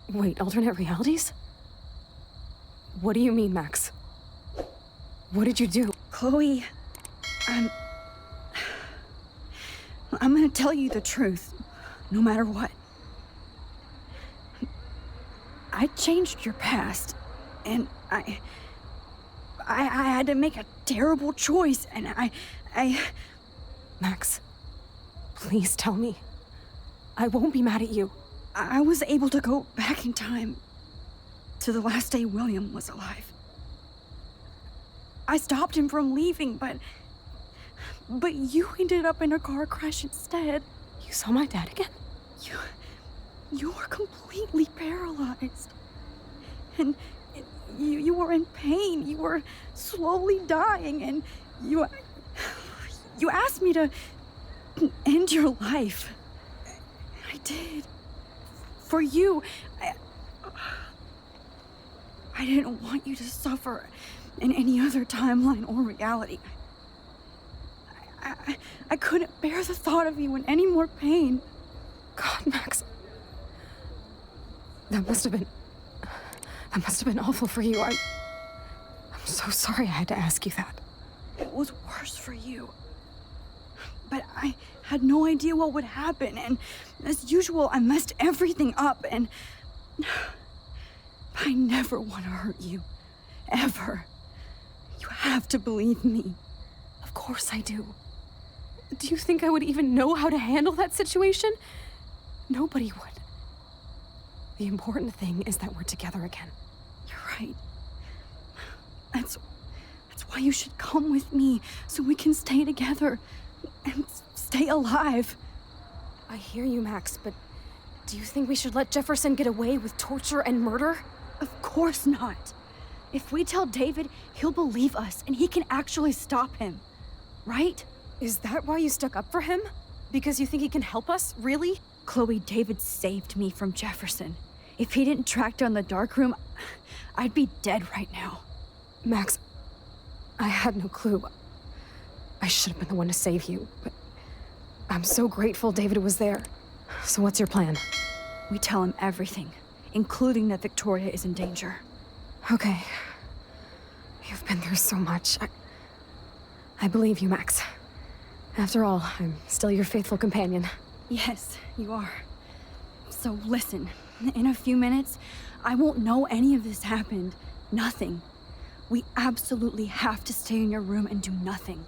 Wait, alternate realities? What do you mean, Max? What did you do? Chloe, I'm gonna tell you the truth, no matter what. I changed your past, and I had to make a terrible choice, and I... Max, please tell me. I won't be mad at you. I was able to go back in time to the last day William was alive. I stopped him from leaving, but you ended up in a car crash instead. You saw my dad again? You were completely paralyzed. And you were in pain. You were slowly dying, and you asked me to end your life. I did. For you. I didn't want you to suffer in any other timeline or reality. I couldn't bear the thought of you in any more pain. God, Max. That must have been awful for you. I'm so sorry I had to ask you that. It was worse for you. But I had no idea what would happen, and as usual, I messed everything up, and I never want to hurt you. Ever. You have to believe me. Of course I do. Do you think I would even know how to handle that situation? Nobody would. The important thing is that we're together again. You're right. That's why you should come with me, so we can stay together and stay alive. I hear you, Max, but do you think we should let Jefferson get away with torture and murder? Of course not. If we tell David, he'll believe us, and he can actually stop him. Right? Is that why you stuck up for him? Because you think he can help us? Really? Chloe, David saved me from Jefferson. If he didn't track down the darkroom, I'd be dead right now. Max, I had no clue. I should have been the one to save you, but I'm so grateful David was there. So what's your plan? We tell him everything, including that Victoria is in danger. Okay. You've been through so much. I believe you, Max. After all, I'm still your faithful companion. Yes, you are. So listen, in a few minutes, I won't know any of this happened. Nothing. We absolutely have to stay in your room and do nothing.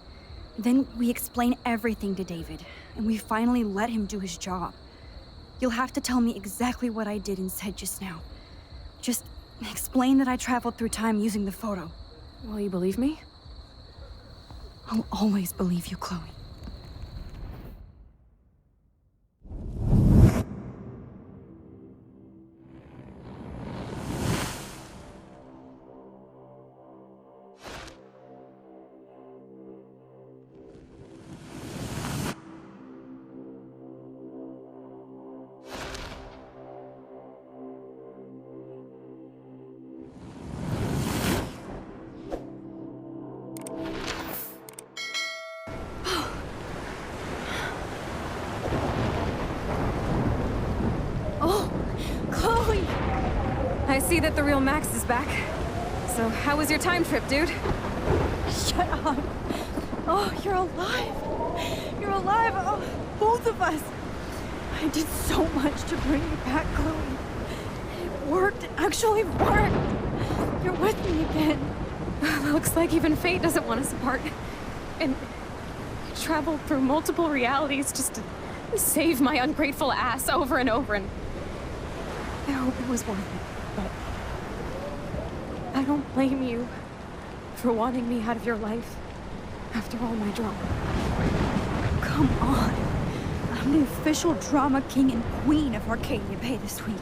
Then we explain everything to David, and we finally let him do his job. You'll have to tell me exactly what I did and said just now. Just explain that I traveled through time using the photo. Will you believe me? I'll always believe you, Chloe. I see that the real Max is back. So how was your time trip, dude? Shut up. Oh, you're alive. You're alive. Oh, both of us. I did so much to bring you back, Chloe. It worked. It actually worked. You're with me again. Looks like even fate doesn't want us apart. And I traveled through multiple realities just to save my ungrateful ass over and over, and I hope it was worth it. But I don't blame you for wanting me out of your life after all my drama. Come on. I'm the official drama king and queen of Arcadia Bay this week.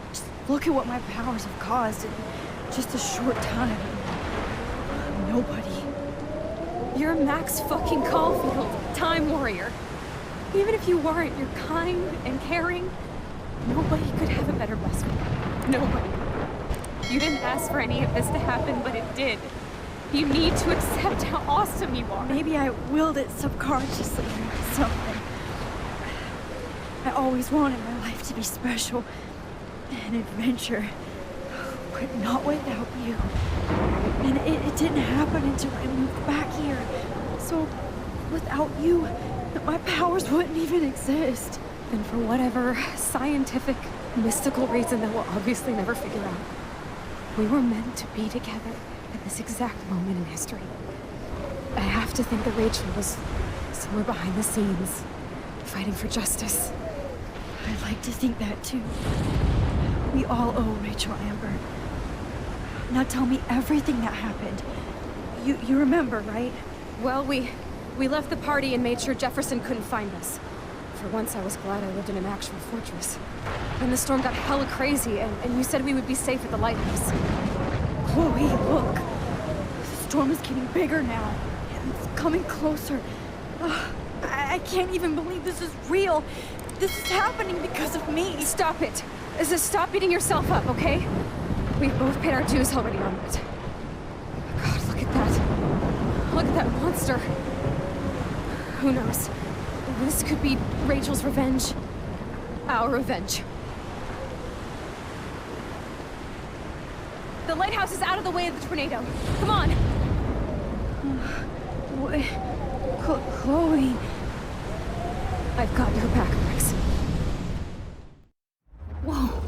Just look at what my powers have caused in just a short time. Nobody. You're Max fucking Caulfield, Time Warrior. Even if you weren't, you're kind and caring. Nobody could have a better best friend. Nobody. You didn't ask for any of this to happen, but it did. You need to accept how awesome you are. Maybe I willed it subconsciously or something. I always wanted my life to be special. An adventure. But not without you. And it didn't happen until I moved back here. So, without you, my powers wouldn't even exist. And for whatever scientific, mystical reason that we'll obviously never figure out, we were meant to be together at this exact moment in history. I have to think that Rachel was somewhere behind the scenes, fighting for justice. I'd like to think that too. We all owe Rachel Amber. Now tell me everything that happened. You remember, right? Well, we left the party and made sure Jefferson couldn't find us. For once, I was glad I lived in an actual fortress. Then the storm got hella crazy, and you said we would be safe at the lighthouse. Chloe, look. The storm is getting bigger now. It's coming closer. I can't even believe this is real. This is happening because of me. Stop it. Stop beating yourself up, okay? We've both paid our dues already on it. God, look at that. Look at that monster. Who knows? This could be Rachel's revenge. Our revenge. The lighthouse is out of the way of the tornado. Come on! What? Chloe... I've got your back, Max. Whoa.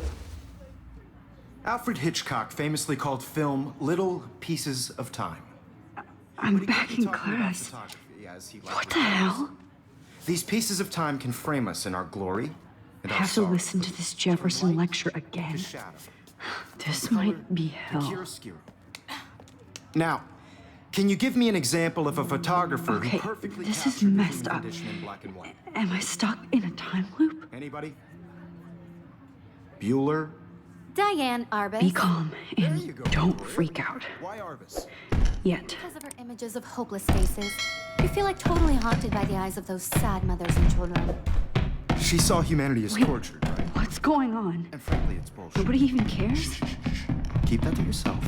Alfred Hitchcock famously called film little pieces of time. I'm back in class. What the hell? These pieces of time can frame us in our glory and I our have to sorrow. listen to this Jefferson lecture again. This might be hell. Now, can you give me an example of a photographer Okay, who perfectly this is captured the messed human up. condition in black and white? Am I stuck in a time loop? Anybody? Bueller? Diane Arbus. Be calm and don't freak out. Why Arbus? Yet. Because of her images of hopeless faces. You feel like totally haunted by the eyes of those sad mothers and children. She saw humanity as tortured, right? What's going on? And frankly, it's bullshit. Nobody even cares? Keep that to yourself.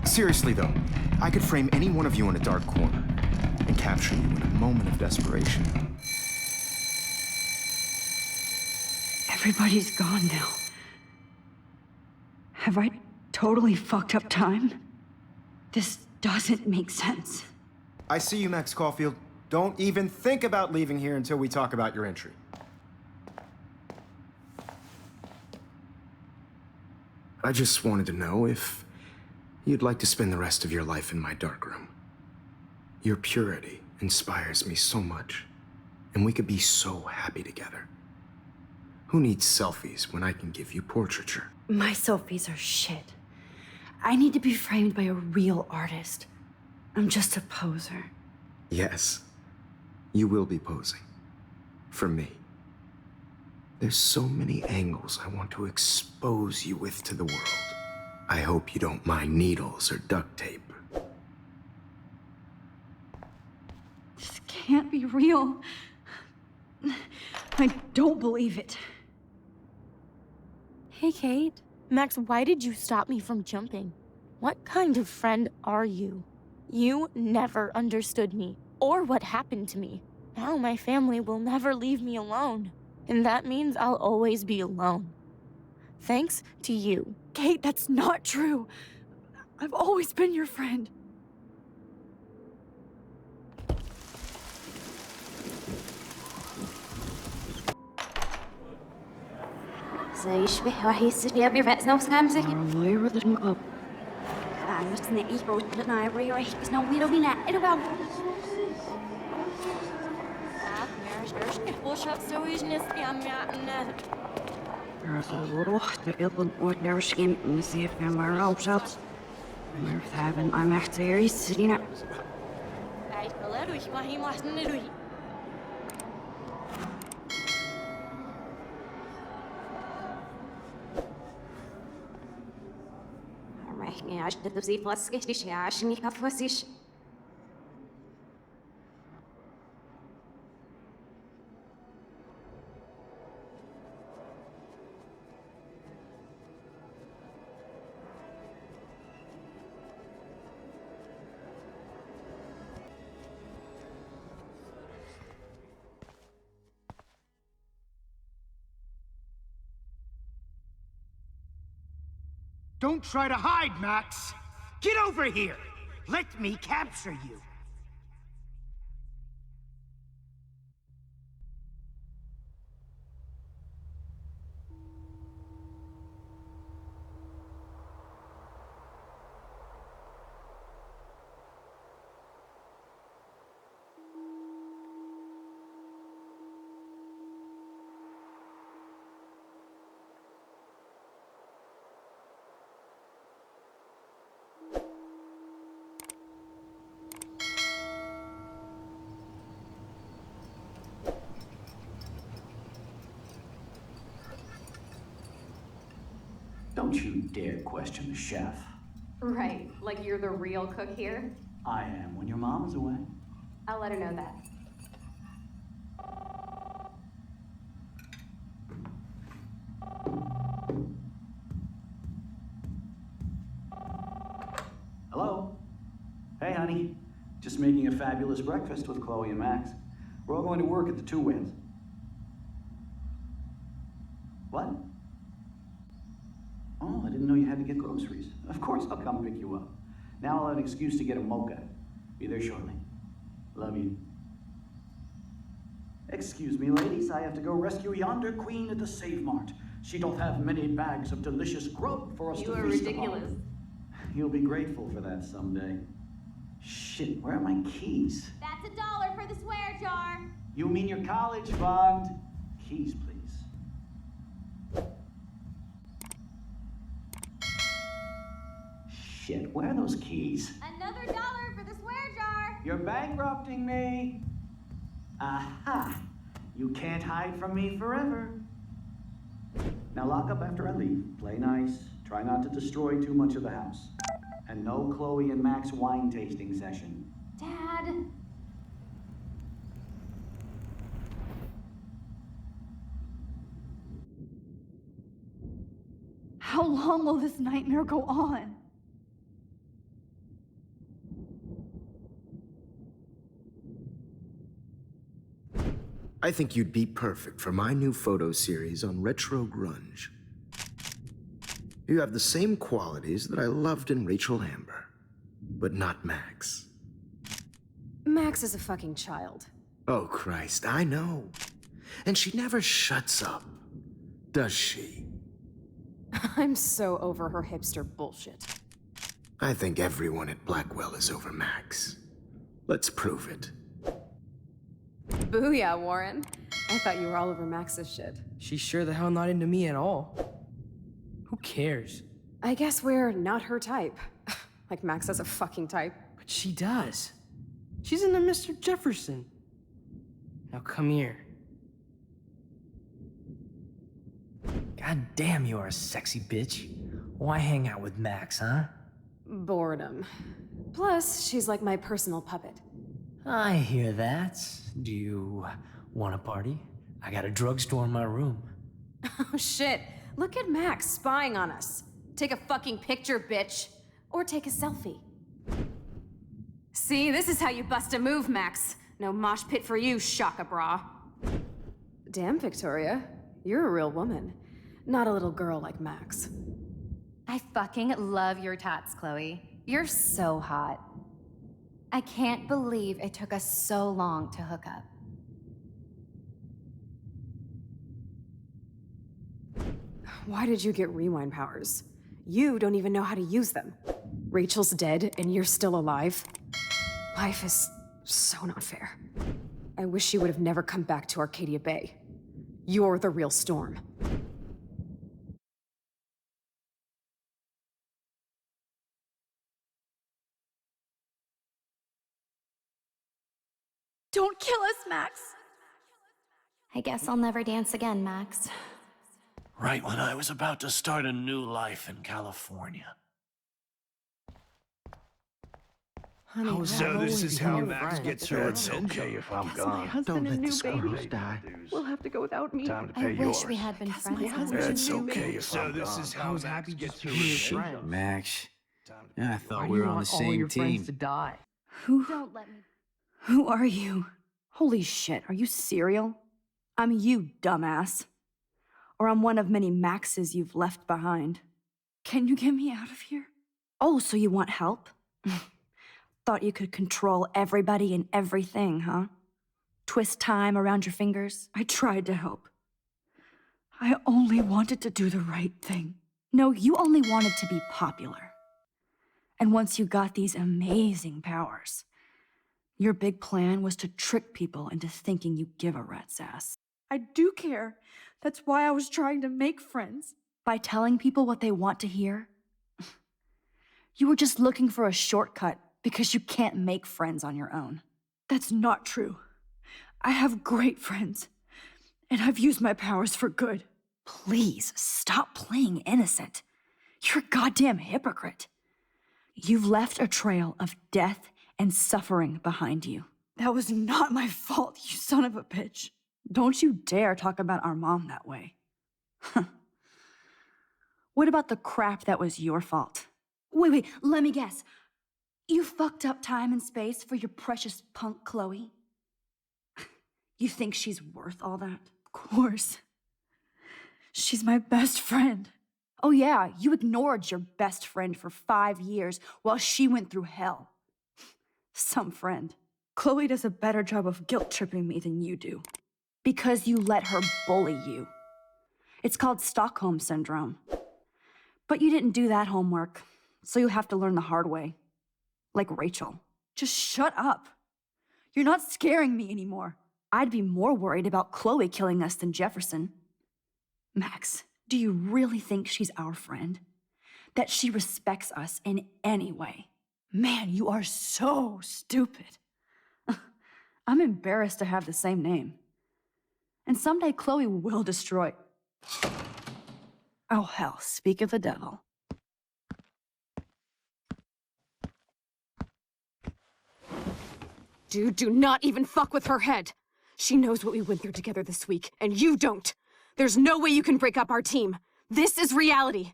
Seriously, though, I could frame any one of you in a dark corner and capture you in a moment of desperation. Everybody's gone now. Have I totally fucked up time? This doesn't make sense. I see you, Max Caulfield. Don't even think about leaving here until we talk about your entry. I just wanted to know if you'd like to spend the rest of your life in my darkroom. Your purity inspires me so much, and we could be so happy together. Who needs selfies when I can give you portraiture? My selfies are shit. I need to be framed by a real artist. I'm just a poser. Yes, you will be posing. For me. There's so many angles I want to expose you with to the world. I hope you don't mind needles or duct tape. This can't be real. I don't believe it. Hey, Kate. Max, why did you stop me from jumping? What kind of friend are you? You never understood me, or what happened to me. Now my family will never leave me alone. And that means I'll always be alone. Thanks to you. Kate, that's not true. I've always been your friend. زي يشبه راح يصير يبي رأس نفس خمسة والله يرد المقاب أنا مستني يروح لنا يبي راح يسنو ويرو بينا إلو باو روح تقبل ودرش كم مسيف مرة وشاط مرتابن أنا محتاج سرينا عشان تبزي فاسكش ليش عشان يكفوسيش Don't try to hide, Max! Get over here! Let me capture you! Don't you dare question the chef. Right, like you're the real cook here? I am when your mom is away. I'll let her know that. Hello? Hey, honey. Just making a fabulous breakfast with Chloe and Max. We're all going to work at the Two Winds. What? Oh, I didn't know you had to get groceries. Of course I'll come pick you up. Now I'll have an excuse to get a mocha. Be there shortly. Love you. Excuse me, ladies. I have to go rescue yonder queen at the Save Mart. She doth have many bags of delicious grub for us to feast upon. You are ridiculous. You'll be grateful for that someday. Shit, where are my keys? That's $1 for the swear jar. You mean your college fund? Keys, please. Shit, where are those keys? Another $1 for the swear jar. You're bankrupting me. Aha! You can't hide from me forever. Now lock up after I leave. Play nice. Try not to destroy too much of the house. And no Chloe and Max wine tasting session. Dad. How long will this nightmare go on? I think you'd be perfect for my new photo series on retro grunge. You have the same qualities that I loved in Rachel Amber, but not Max. Max is a fucking child. Oh, Christ, I know. And she never shuts up, does she? I'm so over her hipster bullshit. I think everyone at Blackwell is over Max. Let's prove it. Booyah, Warren. I thought you were all over Max's shit. She's sure the hell not into me at all. Who cares? I guess we're not her type. Like Max has a fucking type. But she does. She's into Mr. Jefferson. Now come here. God damn, you are a sexy bitch. Why hang out with Max, huh? Boredom. Plus, she's like my personal puppet. I hear that. Do you want a party? I got a drugstore in my room. Oh shit. Look at Max spying on us. Take a fucking picture, bitch. Or take a selfie. See, this is how you bust a move, Max. No mosh pit for you, Shaka Bra. Damn, Victoria. You're a real woman. Not a little girl like Max. I fucking love your tats, Chloe. You're so hot. I can't believe it took us so long to hook up. Why did you get rewind powers? You don't even know how to use them. Rachel's dead and you're still alive. Life is so not fair. I wish she would have never come back to Arcadia Bay. You're the real Storm. Don't kill us, Max! I guess I'll never dance again, Max. Right when I was about to start a new life in California. Honey, So this is how Max gets her It's okay if I'm My gone. husband and new baby die. will have to go without me. Time to I pay wish yours. we had been My friends. husband It's and new okay baby. if So I'm this gone. is how I was Max happy gets just her to be your revenge. friend. Max, yeah, I thought Why we do were you on the want all same your friends team. to die? Who? Don't let me. Who are you? Holy shit, are you serial? I'm you, dumbass. Or I'm one of many Maxes you've left behind. Can you get me out of here? Oh, so you want help? Thought you could control everybody and everything, huh? Twist time around your fingers? I tried to help. I only wanted to do the right thing. No, you only wanted to be popular. And once you got these amazing powers, your big plan was to trick people into thinking you give a rat's ass. I do care. That's why I was trying to make friends. By telling people what they want to hear? You were just looking for a shortcut because you can't make friends on your own. That's not true. I have great friends, and I've used my powers for good. Please, stop playing innocent. You're a goddamn hypocrite. You've left a trail of death and suffering behind you. That was not my fault, you son of a bitch. Don't you dare talk about our mom that way. What about the crap that was your fault? Wait, let me guess. You fucked up time and space for your precious punk Chloe? You think she's worth all that? Of course. She's my best friend. Oh yeah, you ignored your best friend for 5 years while she went through hell. Some friend. Chloe does a better job of guilt-tripping me than you do. Because you let her bully you. It's called Stockholm Syndrome. But you didn't do that homework, so you'll have to learn the hard way. Like Rachel. Just shut up. You're not scaring me anymore. I'd be more worried about Chloe killing us than Jefferson. Max, do you really think she's our friend? That she respects us in any way? Man, you are so stupid. I'm embarrassed to have the same name. And someday Chloe will destroy... Oh hell, speak of the devil. Dude, do not even fuck with her head. She knows what we went through together this week, and you don't. There's no way you can break up our team. This is reality.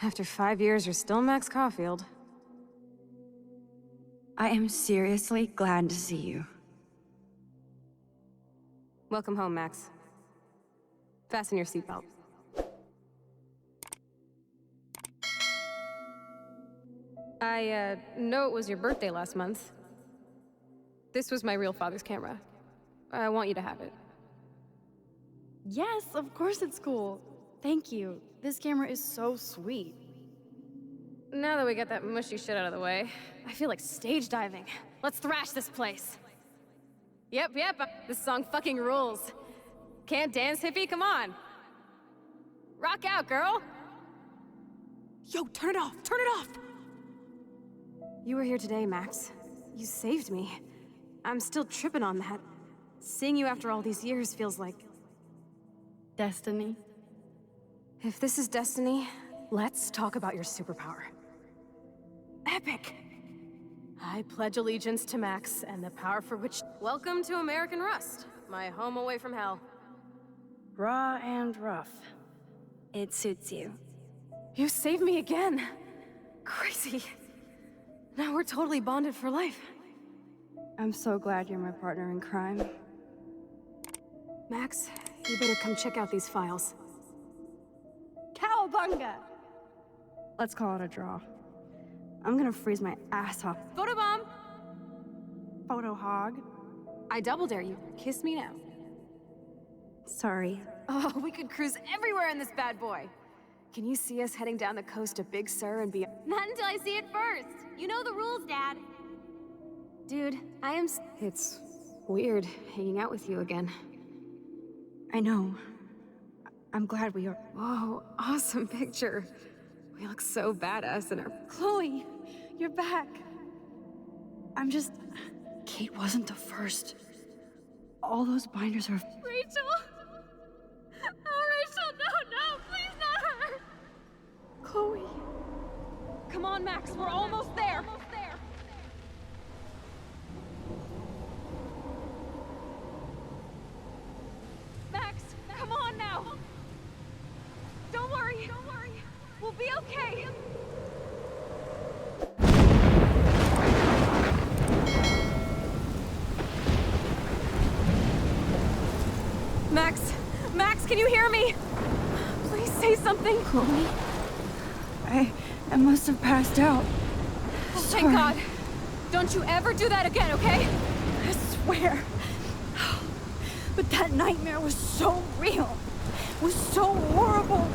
After 5 years, you're still Max Caulfield. I am seriously glad to see you. Welcome home, Max. Fasten your seatbelt. I know it was your birthday last month. This was my real father's camera. I want you to have it. Yes, of course it's cool. Thank you. This camera is so sweet. Now that we got that mushy shit out of the way, I feel like stage diving. Let's thrash this place. Yep, this song fucking rules. Can't dance, hippie? Come on. Rock out, girl. Yo, turn it off! Turn it off! You were here today, Max. You saved me. I'm still tripping on that. Seeing you after all these years feels like... destiny. If this is destiny, let's talk about your superpower. Epic! I pledge allegiance to Max and the power for which... Welcome to American Rust, my home away from hell. Raw and rough. It suits you. You saved me again. Crazy. Now we're totally bonded for life. I'm so glad you're my partner in crime. Max, you better come check out these files. Cowabunga! Let's call it a draw. I'm gonna freeze my ass off. Photobomb! Photo hog. I double dare you. Kiss me now. Sorry. Oh, we could cruise everywhere in this bad boy. Can you see us heading down the coast to Big Sur and be... Not until I see it first. You know the rules, Dad. Dude, I am... It's weird hanging out with you again. I know. I'm glad we are... Whoa, awesome picture. We look so badass in our... Chloe, you're back. I'm just... Kate wasn't the first. All those binders are... Rachel! Oh, Rachel, no, please not her! Chloe. Come on, Max, we're almost there. Max, come on now. Don't worry. We'll be okay. Max, can you hear me? Please say something. Chloe. I must have passed out. Oh, thank God. Don't you ever do that again, okay? I swear. But that nightmare was so real. It was so horrible.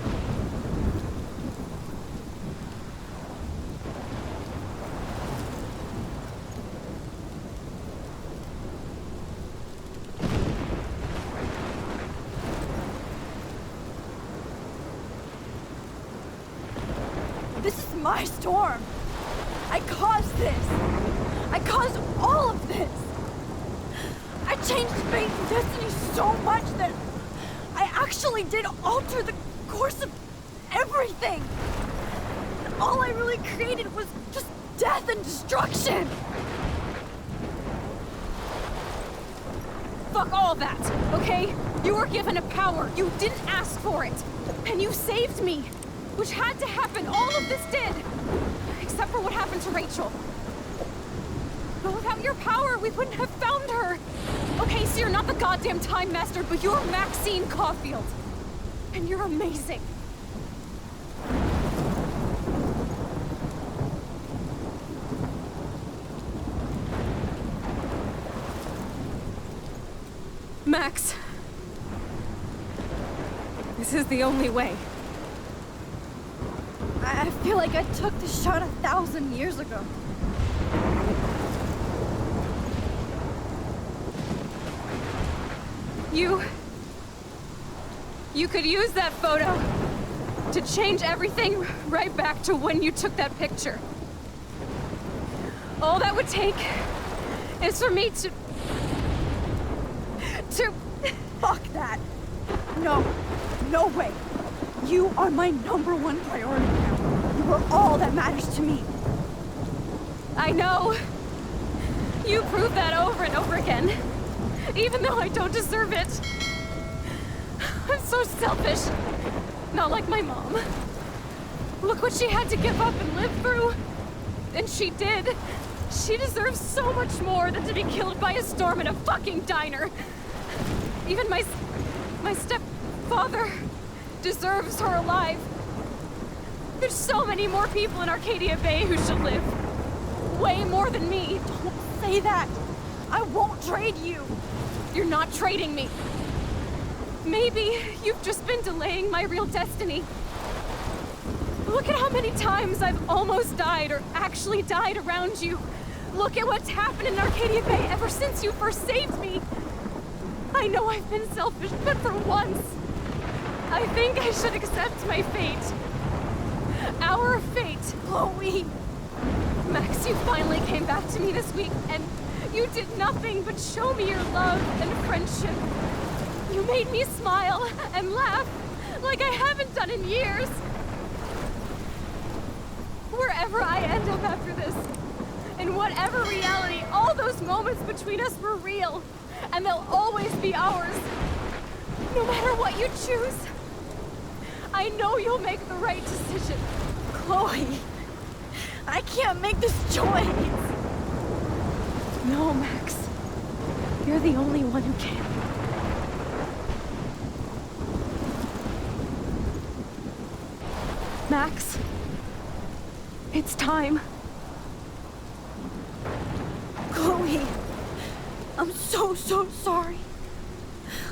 This is my storm. I caused this. I caused all of this. I changed fate and destiny so much that I actually did alter the course of everything. And all I really created was just death and destruction. Fuck all that, okay? You were given a power. You didn't ask for it. And you saved me. Which had to happen. All of this did. Except for what happened to Rachel. But without your power, we wouldn't have found her. Okay, so you're not the goddamn Time Master, but you're Maxine Caulfield. And you're amazing. Max. This is the only way. I feel like I took the shot 1,000 years ago. You could use that photo to change everything right back to when you took that picture. All that would take is for me to... Fuck that. No way. You are my #1 priority now. You are all that matters to me. I know. You prove that over and over again. Even though I don't deserve it. I'm so selfish. Not like my mom. Look what she had to give up and live through. And she did. She deserves so much more than to be killed by a storm in a fucking diner. Even my stepfather deserves her alive. There's so many more people in Arcadia Bay who should live. Way more than me. Don't say that. I won't trade you. You're not trading me. Maybe you've just been delaying my real destiny. Look at how many times I've almost died or actually died around you. Look at what's happened in Arcadia Bay ever since you first saved me. I know I've been selfish, but for once, I think I should accept my fate. Our fate. Chloe! Max, you finally came back to me this week, and you did nothing but show me your love and friendship. You made me smile and laugh like I haven't done in years. Wherever I end up after this, in whatever reality, all those moments between us were real, and they'll always be ours. No matter what you choose, I know you'll make the right decision. Chloe, I can't make this choice. No, Max. You're the only one who can. Max, it's time. Chloe, I'm so sorry.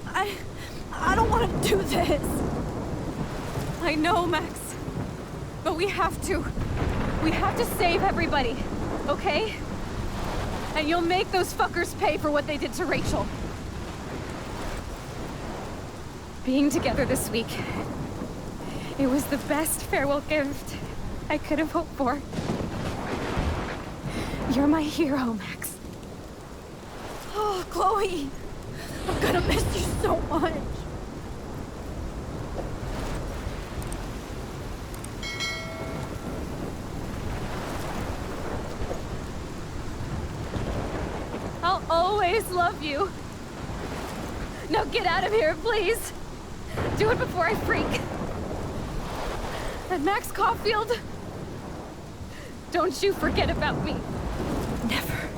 I don't want to do this. I know, Max. But we have to. We have to save everybody, okay? And you'll make those fuckers pay for what they did to Rachel. Being together this week, it was the best farewell gift I could have hoped for. You're my hero, Max. Oh, Chloe, I'm gonna miss you so much. I'll always love you. Now get out of here, please. Do it before I freak. And Max Caulfield, don't you forget about me. Never.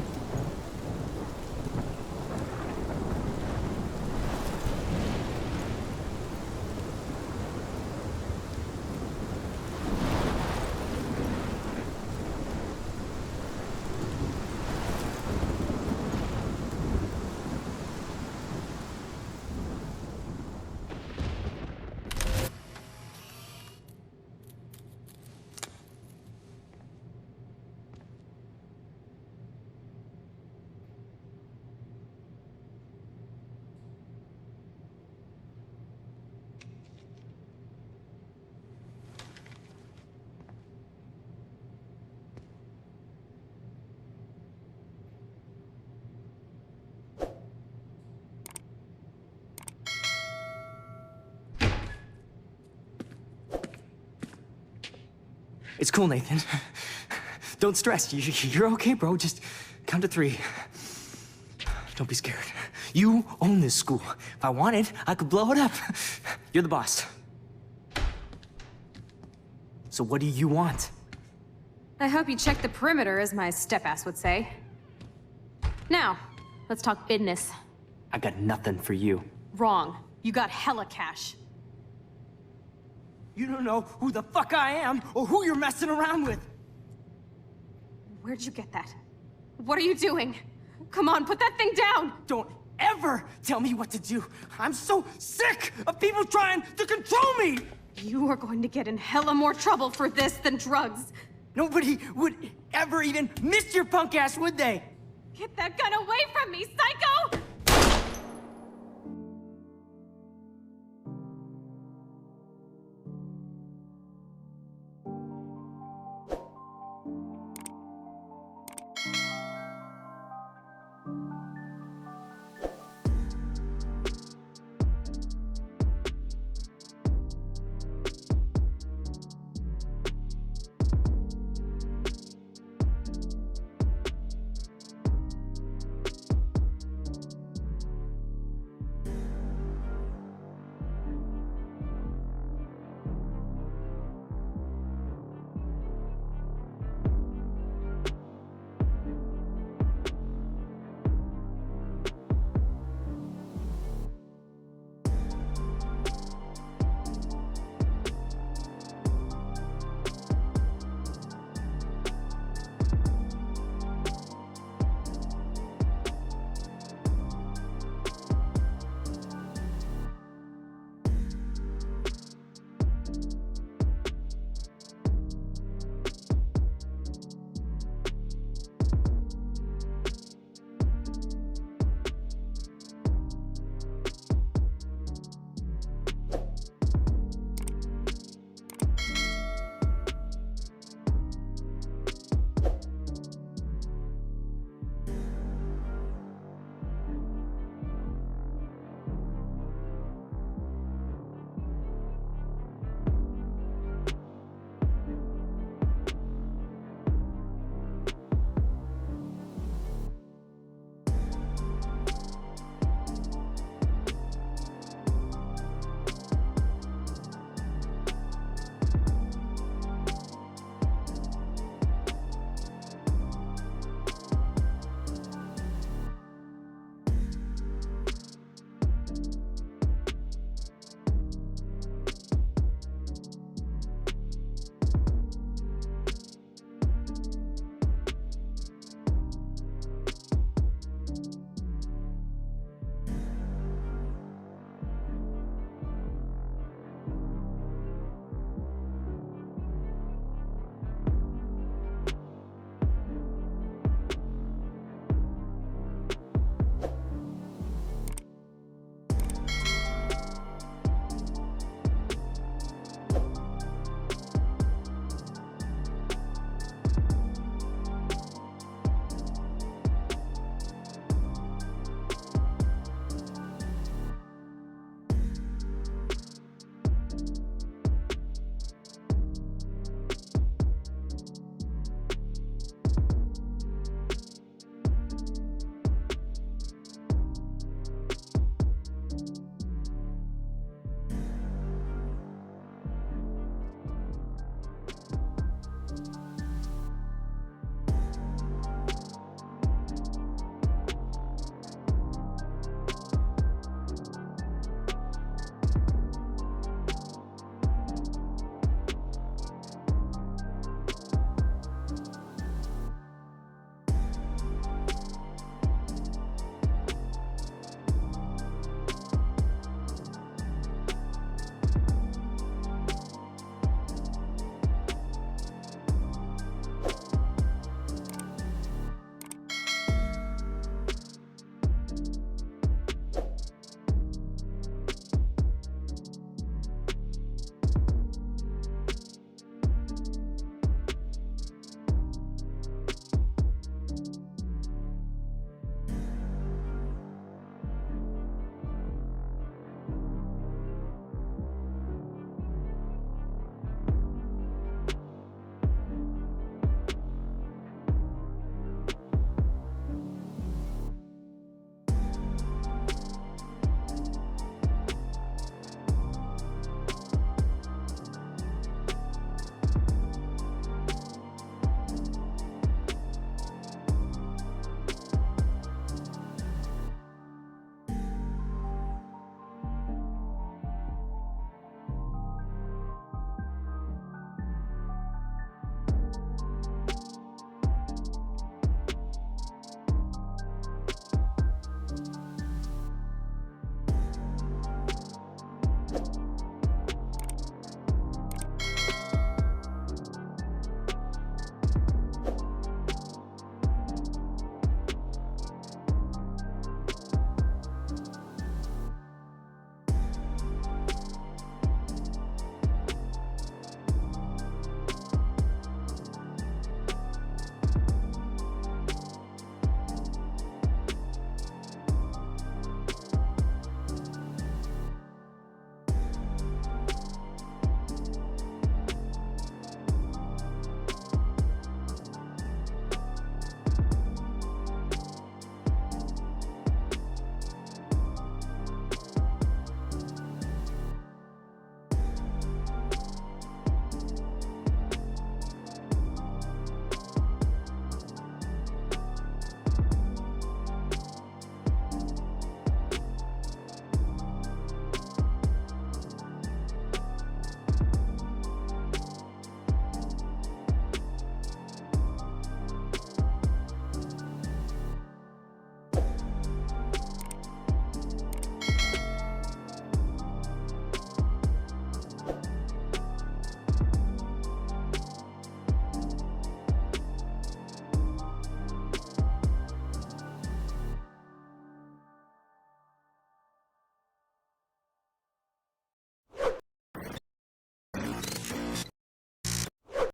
It's cool, Nathan. Don't stress. You're okay, bro. Just count to 3. Don't be scared. You own this school. If I wanted, I could blow it up. You're the boss. So what do you want? I hope you check the perimeter, as my step-ass would say. Now, let's talk business. I got nothing for you. Wrong. You got hella cash. You don't know who the fuck I am or who you're messing around with. Where'd you get that? What are you doing? Come on, put that thing down! Don't ever tell me what to do. I'm so sick of people trying to control me! You are going to get in hella more trouble for this than drugs. Nobody would ever even miss your punk ass, would they? Get that gun away from me, psycho!